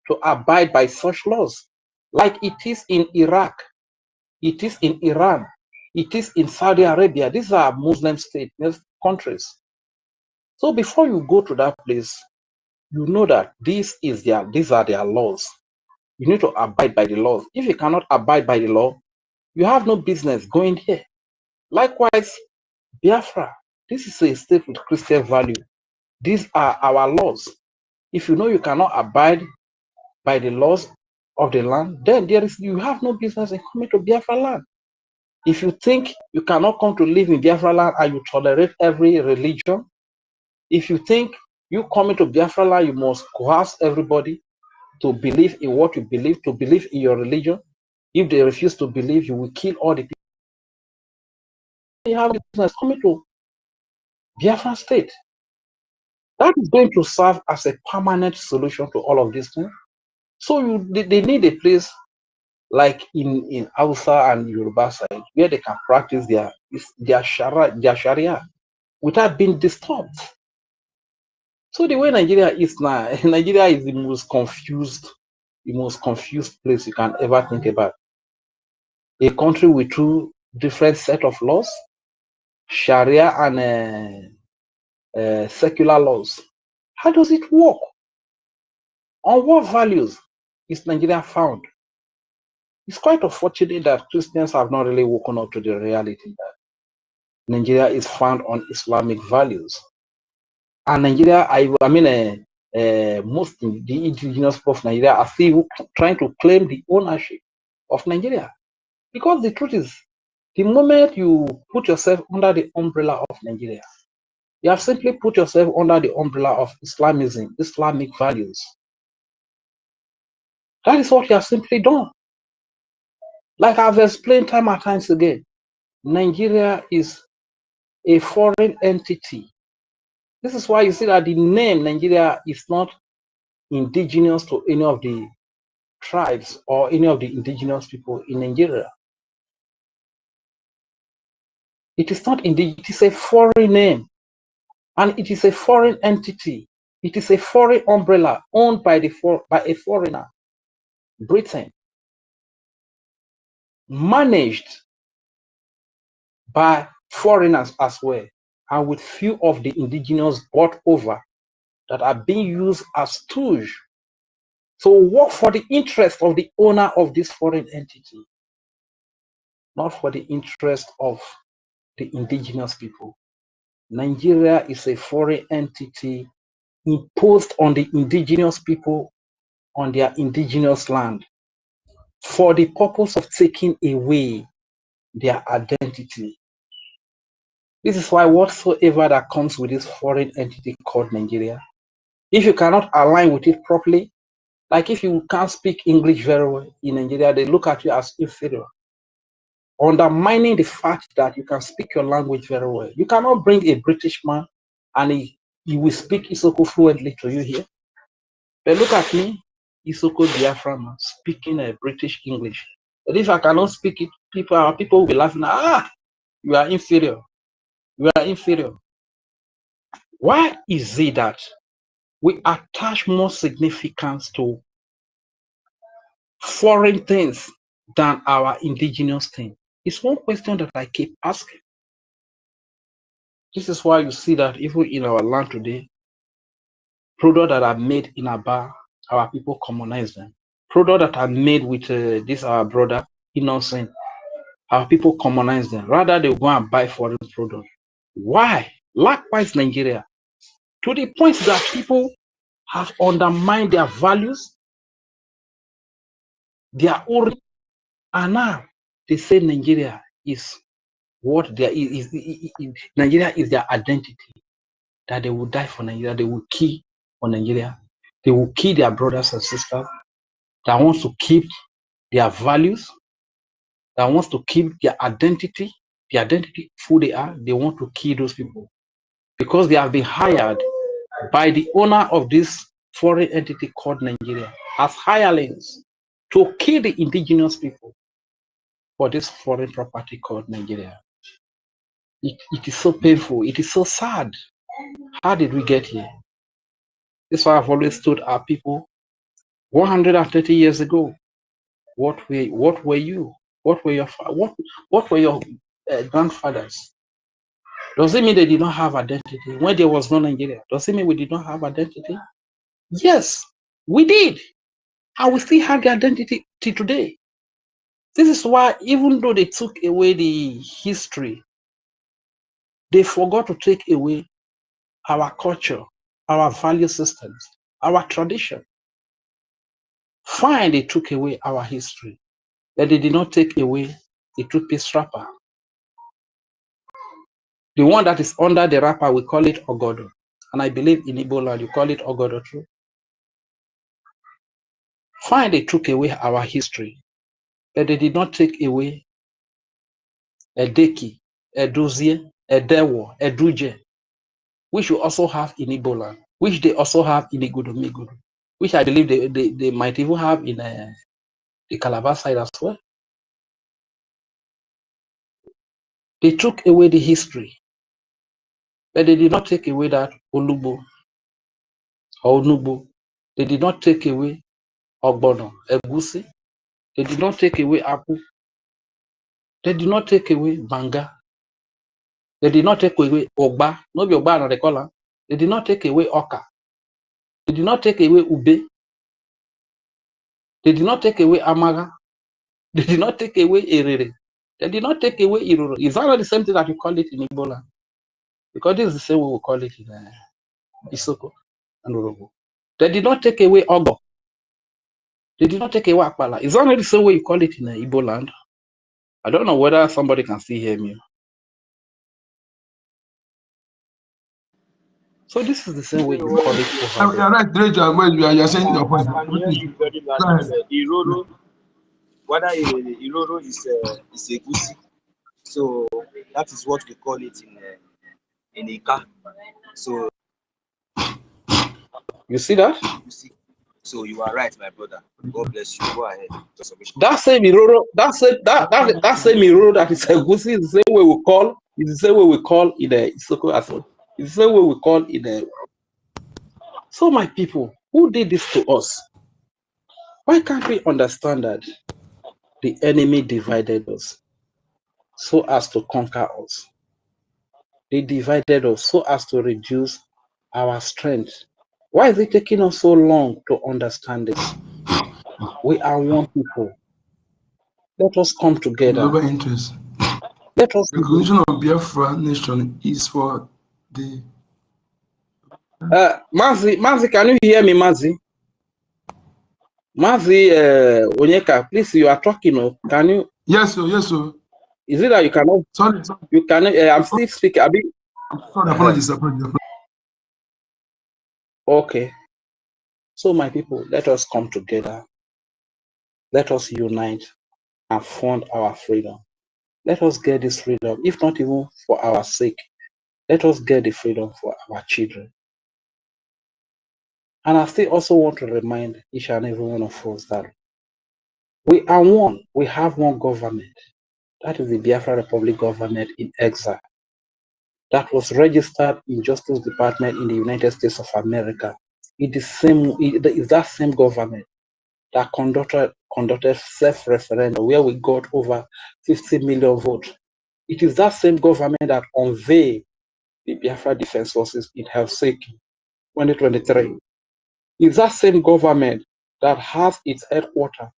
Speaker 2: to abide by such laws, like it is in Iraq, it is in Iran, it is in Saudi Arabia. These are Muslim states, countries. So before you go to that place, you know that these are their laws. You need to abide by the laws. If you cannot abide by the law, you have no business going here. Likewise, Biafra, this is a state with Christian value. These are our laws. If you know you cannot abide by the laws of the land, then you have no business in coming to Biafra land. If you think you cannot come to live in Biafra land and you tolerate every religion, if you think you coming to Biafra land, you must coerce everybody to believe in what you believe, to believe in your religion. If they refuse to believe, you will kill all the people. You have business coming to Biafra state. That is going to serve as a permanent solution to all of these things. So they need a place like in Hausa and Yoruba side where they can practice their Sharia without being disturbed. So the way Nigeria is now, Nigeria is the most confused place you can ever think about. A country with two different set of laws, Sharia and secular laws. How does it work? On what values is Nigeria found? It's quite unfortunate that Christians have not really woken up to the reality that Nigeria is found on Islamic values. And Nigeria, most the indigenous people of Nigeria are still trying to claim the ownership of Nigeria. Because the truth is, the moment you put yourself under the umbrella of Nigeria, you have simply put yourself under the umbrella of Islamism, Islamic values. That is what you have simply done. Like I've explained time and times again, Nigeria is a foreign entity. This is why you see that the name Nigeria is not indigenous to any of the tribes or any of the indigenous people in Nigeria. It is not indigenous, it is a foreign name, and it is a foreign entity. It is a foreign umbrella owned by a foreigner, Britain, managed by foreigners as well, and with few of the indigenous bought over that are being used as tools to work for the interest of the owner of this foreign entity, not for the interest of the indigenous people. Nigeria is a foreign entity imposed on the indigenous people on their indigenous land for the purpose of taking away their identity. This is why whatsoever that comes with this foreign entity called Nigeria, if you cannot align with it properly, like if you can't speak English very well in Nigeria, they look at you as inferior, undermining the fact that you can speak your language very well. You cannot bring a British man and he will speak Isoko fluently to you here. But look at me, Isoko Biafra man, speaking a British English. But if I cannot speak it, people will be laughing. You are inferior. You are inferior. Why is it that we attach more significance to foreign things than our indigenous thing? It's one question that I keep asking. This is why you see that even in our land today, products that are made in Aba, our people commonize them. Products that are made with this our brother innocent, our people commonize them. Rather, they go and buy foreign products. Why? Likewise, Nigeria, to the point that people have undermined their values, their origin, and now they say Nigeria is what there is Nigeria is their identity, that they will die for Nigeria, they will kill for Nigeria, they will kill their brothers and sisters, that wants to keep their values, that wants to keep their identity, who they are. They want to kill those people because they have been hired by the owner of this foreign entity called Nigeria as hirelings to kill the indigenous people for this foreign property called Nigeria. It is so painful. It is so sad. How did we get here? This is why I've always told our people 130 years ago, what were you? What were your grandfathers? Does it mean they did not have identity when there was no Nigeria? Does it mean we did not have identity? Yes, we did. And we still have the identity till today. This is why, even though they took away the history, they forgot to take away our culture, our value systems, our tradition. Fine, they took away our history, but they did not take away the two-piece wrapper. The one that is under the wrapper, we call it Ogodo. And I believe in Igbo land, you call it Ogodo too. Fine, they took away our history, but they did not take away Edeki, Edozie, Edewo, Eduje, which you also have in Igbo land, which they also have in Igudu, which I believe they might even have in the Calabar side as well. They took away the history, but they did not take away that Olubo or Onubo. They did not take away Ogbono, Egusi. They did not take away Apu. They did not take away Banga. They did not take away Ogba. No be Ogba no they call her. They did not take away Oka. They did not take away Ube. They did not take away Amaga. They did not take away Erere. They did not take away Iroro. Is that not the same thing that you call it in Igbo land? Because this is the same way we call it in Isoko and Orobo. They did not take away Ogo. They did not take away Akpala. Is that not the same way you call it in Igbo land? I don't know whether somebody can still hear me. So this is the same way you call it over there.
Speaker 1: You're right, you're saying your point.
Speaker 3: I can hear you very badly. Iroro, whether Iroro is a Gusi, so that is what we call it in Ika. So
Speaker 2: you see that?
Speaker 3: So you are right, my brother. God bless you. Go ahead.
Speaker 2: That same Iroro, that same Iroro that is a Gusi is the same way we call. It's the same way we call in the Isoko as well. It's the same way we call in the. So my people, who did this to us? Why can't we understand that the enemy divided us so as to conquer us? They divided us so as to reduce our strength. Why is it taking us so long to understand this? We are one people. Let us come together.
Speaker 1: Global interest.
Speaker 2: Let us.
Speaker 1: The recognition of Biafra nation is for the.
Speaker 2: Mazi, can you hear me, Mazi? Mazi, Onyeka, please, you are talking. Can you?
Speaker 1: Yes, sir. Yes, sir.
Speaker 2: Is it that you cannot?
Speaker 1: Sorry.
Speaker 2: You cannot. I'm still speaking.
Speaker 1: Sorry, apologies.
Speaker 2: Okay. So, my people, let us come together. Let us unite and fund our freedom. Let us get this freedom, if not even for our sake. Let us get the freedom for our children. And I still also want to remind each and every one of us that we are one. We have one government. That is the Biafra Republic government in exile. That was registered in Justice Department in the United States of America. It is that same government that conducted self-referendum where we got over 50 million votes. It is that same government that unveiled the Biafra Defense Forces in Helsinki 2023. It's that same government that has its headquarters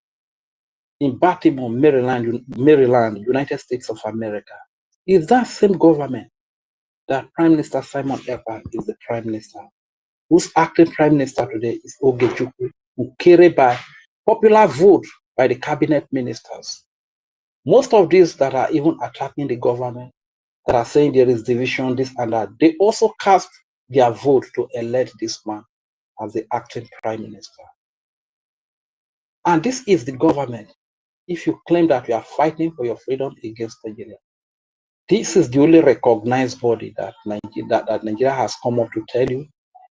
Speaker 2: in Baltimore, Maryland, United States of America. It's that same government that Prime Minister Simon Ekpa is the Prime Minister, whose acting Prime Minister today is Ogejukwu, who carried by popular vote by the cabinet ministers. Most of these that are even attacking the government, that are saying there is division, this and that, they also cast their vote to elect this man as the acting prime minister. And this is the government. If you claim that you are fighting for your freedom against Nigeria, this is the only recognized body that Nigeria has come up to tell you,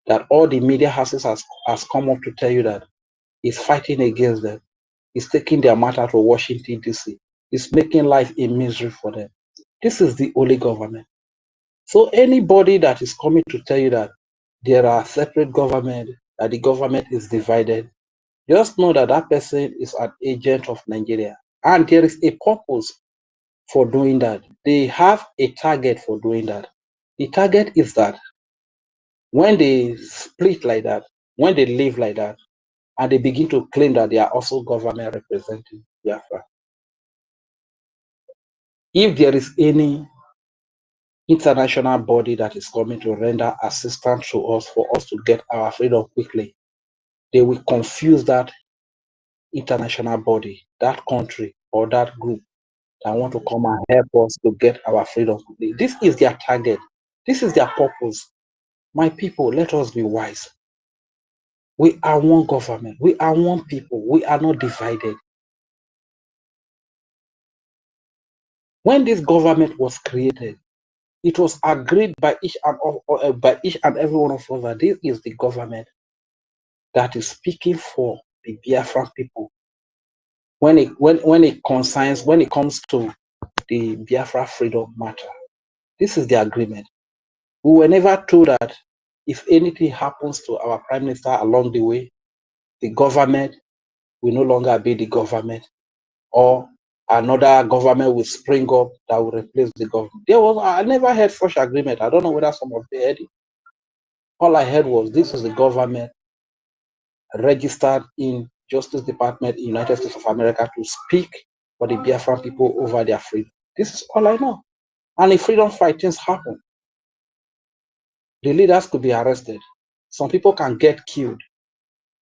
Speaker 2: that all the media houses has come up to tell you that is fighting against them, is taking their matter to Washington, D.C., is making life a misery for them. This is the only government. So anybody that is coming to tell you that there are separate government, that the government is divided, just know that that person is an agent of Nigeria. And there is a purpose for doing that. They have a target for doing that. The target is that when they split like that, when they live like that, and they begin to claim that they are also government representing Biafra, if there is any international body that is coming to render assistance to us for us to get our freedom quickly, they will confuse that international body, that country, or that group that want to come and help us to get our freedom quickly. This is their target. This is their purpose. My people, let us be wise. We are one government. We are one people. We are not divided. When this government was created, it was agreed by each and every one of us that this is the government that is speaking for the Biafran people. When it comes to the Biafra freedom matter, this is the agreement. We were never told that if anything happens to our prime minister along the way, the government will no longer be the government, or another government will spring up that will replace the government. I never heard such agreement. I don't know whether some of you heard it. All I heard was this is the government registered in Justice Department in United States of America to speak for the Biafran people over their freedom. This is all I know. And in freedom fight, things happen. The leaders could be arrested. Some people can get killed.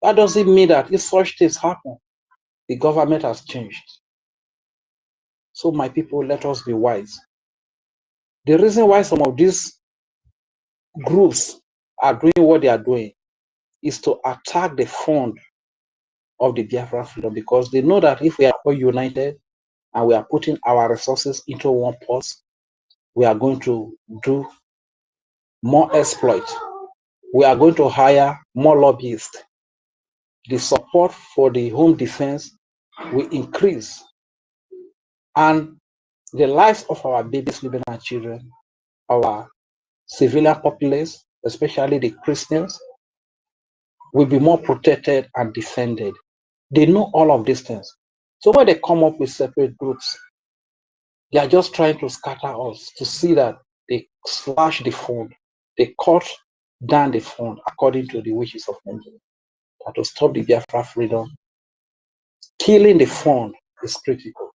Speaker 2: That doesn't mean that if such things happen, the government has changed. So my people, let us be wise. The reason why some of these groups are doing what they are doing is to attack the fund of the Biafra freedom, because they know that if we are all united and we are putting our resources into one purse, we are going to do more exploit. We are going to hire more lobbyists. The support for the home defense will increase. And the lives of our babies, women, and children, our civilian populace, especially the Christians, will be more protected and defended. They know all of these things. So when they come up with separate groups, they are just trying to scatter us to see that they slash the fund, they cut down the fund according to the wishes of Nigeria. That to stop the Biafra freedom, killing the fund is critical.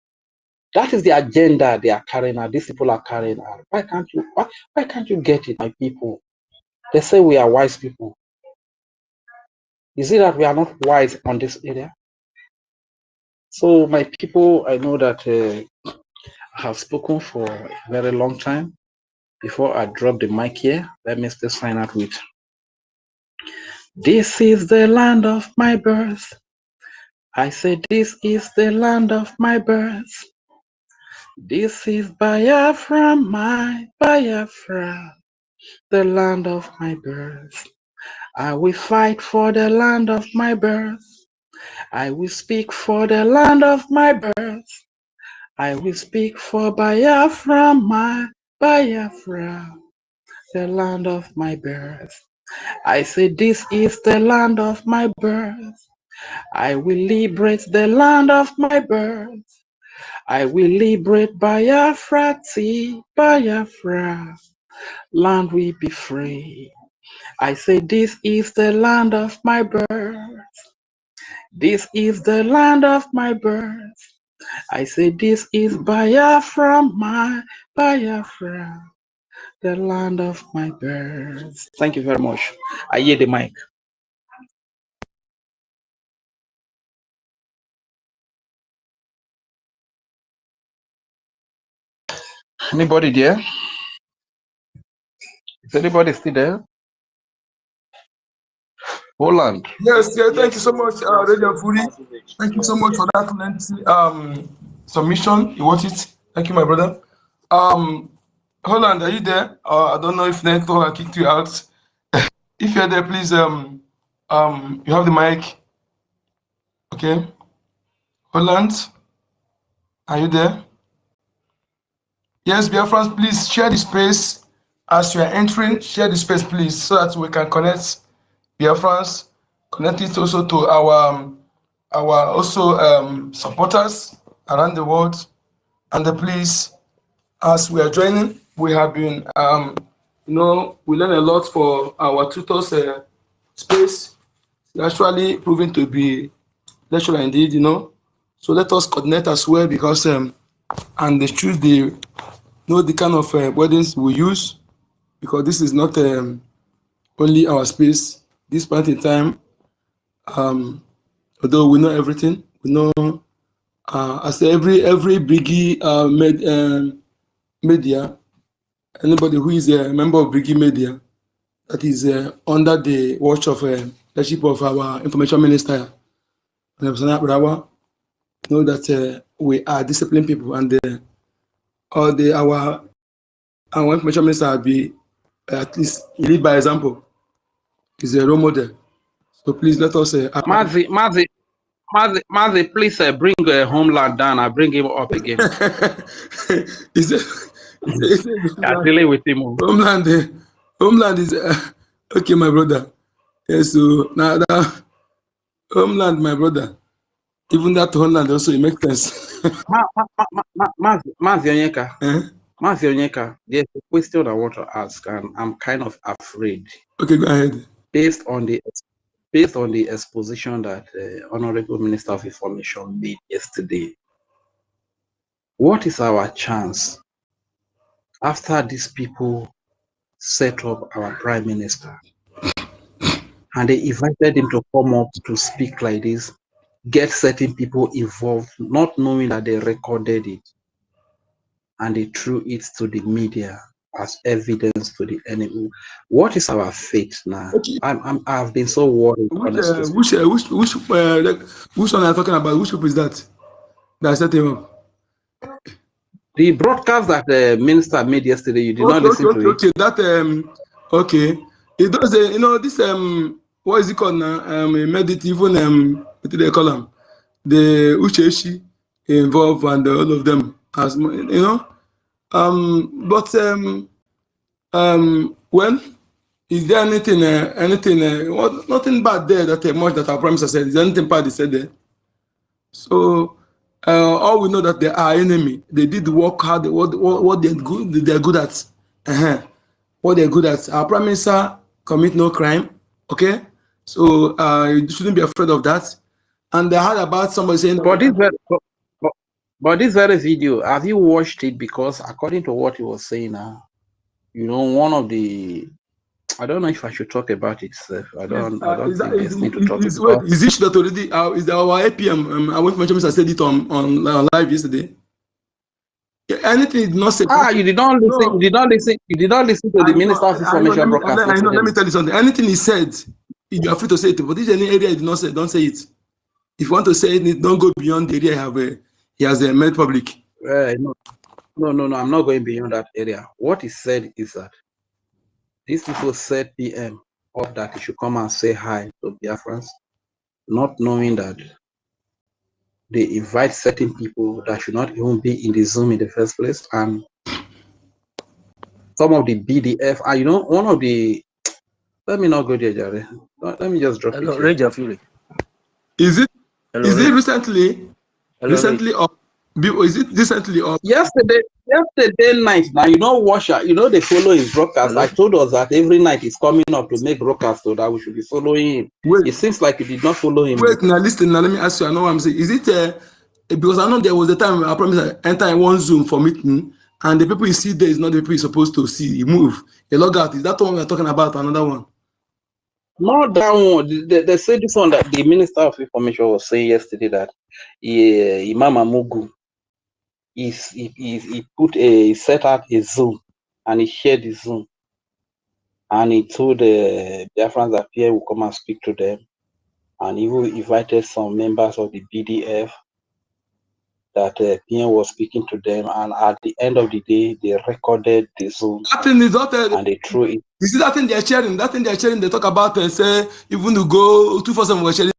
Speaker 2: That is the agenda they are carrying out. These people are carrying out. Why can't you get it, my people? They say we are wise people. Is it that we are not wise on this area? So my people, I know that I have spoken for a very long time. Before I drop the mic here, let me still sign out with, this is the land of my birth. I say this is the land of my birth. This is Biafra, my Biafra, the land of my birth. I will fight for the land of my birth. I will speak for the land of my birth. I will speak for Biafra, my Biafra, the land of my birth. I say this is the land of my birth. I will liberate the land of my birth. I will liberate Biafra, Biafra, land will be free. I say this is the land of my birth. This is the land of my birth. I say this is Biafra, my Biafra, the land of my birth. Thank you very much. I yield the mic. Anybody there? Is anybody still there? Holland.
Speaker 1: Yes, yeah, thank you
Speaker 3: Yes,
Speaker 1: so much,
Speaker 3: we are
Speaker 1: Radio
Speaker 3: still
Speaker 1: Furi.
Speaker 3: passage.
Speaker 1: Thank you so
Speaker 3: Yes,
Speaker 1: much for
Speaker 3: yes.
Speaker 1: that lengthy submission. You watch it. Thank you, my brother. Holland, are you there? I don't know if network kicked you out. If you're there, please you have the mic. Okay. Holland, are you there? Yes, BIAFRANS, please share the space as you are entering. Share the space, please, so that we can connect BIAFRANS, connect it also to our also supporters around the world. And please, as we are joining, we have been we learn a lot for our tutors space. It's actually proving to be lecturer indeed, So let us coordinate as well because and they choose the know the kind of wordings we use because this is not only our space. This point in time, although we know everything, we know as every BRGIE media, anybody who is a member of BRGIE media that is under the watch of leadership of our information minister, know that we are disciplined people and all our information minister will be at least lead by example. Is a role model. So please let us.
Speaker 2: Mazi, please bring Homeland down. I bring him up again.
Speaker 1: is it?
Speaker 2: I'm dealing with him.
Speaker 1: Homeland. Homeland is okay, my brother. Yes, so now that Homeland, my brother. Even that Homeland also it makes sense.
Speaker 2: Mazi Onyeka.
Speaker 1: Eh?
Speaker 2: Mazi Onyeka, there's a question I want to ask, and I'm kind of afraid.
Speaker 1: Okay, go ahead.
Speaker 2: Based on the exposition that the Honorable Minister of Information made yesterday, what is our chance after these people set up our Prime Minister and they invited him to come up to speak like this, get certain people involved, not knowing that they recorded it and they threw it to the media as evidence to the enemy? What is our fate now?
Speaker 1: Okay.
Speaker 2: I've been so worried.
Speaker 1: Which one are you talking about? Which group is that? That set him up.
Speaker 2: The broadcast that the minister made yesterday, you did not listen to it.
Speaker 1: Okay, that okay. It does this what is it called now? Made it even what do they call them? The Ucheshi involved and all of them as but when is there anything nothing bad there that much that our prime minister said? Is there anything bad he said there? So all we know that they are enemy. They did work hard. What they're good at. What they're good at. Our prime minister commit no crime. Okay, so you shouldn't be afraid of that. And I heard about somebody saying.
Speaker 2: But this very video, have you watched it? Because according to what he was saying now, one of the, I don't know if I should talk about it, sir. I don't think there's need to talk about it.
Speaker 1: Is it that already? Is our APM? I want to mention I said it on live yesterday. Anything did not say.
Speaker 2: You did not listen. No. You did not listen. You did not listen to the Minister of Information broadcast.
Speaker 1: I know. Let me tell you something. Anything he said, you are free to say it. But this is any area he did not say. Don't say it. If you want to say it, don't go beyond the area he has made public.
Speaker 2: No. I'm not going beyond that area. What he said is that these people set PM up that he should come and say hi to Biafrans, not knowing that they invite certain people that should not even be in the Zoom in the first place, and some of the BDF are, one of the. Let me not go there, Jerry. Let me just drop
Speaker 3: Hello,
Speaker 2: it.
Speaker 3: Ranger Fury.
Speaker 1: Is it?
Speaker 3: Hello,
Speaker 1: is it recently?
Speaker 3: Hello,
Speaker 1: recently or is it recently or
Speaker 2: yesterday night? Now they follow his broadcast.
Speaker 3: Hello?
Speaker 2: I told us that every night he's coming up to make broadcast so that we should be following him.
Speaker 1: Wait.
Speaker 2: It seems like you did not follow him.
Speaker 1: Wait, now listen. Now let me ask you. I know what I'm saying. Is it because I know there was a time I promised I enter one Zoom for meeting, and the people you see there is not the people you're supposed to see. You move. You log out. Is that the one we're talking about? Another one?
Speaker 2: Not that one. They said this one that the Minister of Information was saying yesterday that Imam Amugu he set out a Zoom, and he shared the Zoom, and he told the Biafrans that Pierre will come and speak to them, and he invited some members of the BDF that Pierre was speaking to them, and at the end of the day, they recorded the Zoom.
Speaker 1: That thing is not
Speaker 2: and they threw it.
Speaker 1: You see that thing they're sharing? That thing they're sharing, they talk about say even to go 247 we're sharing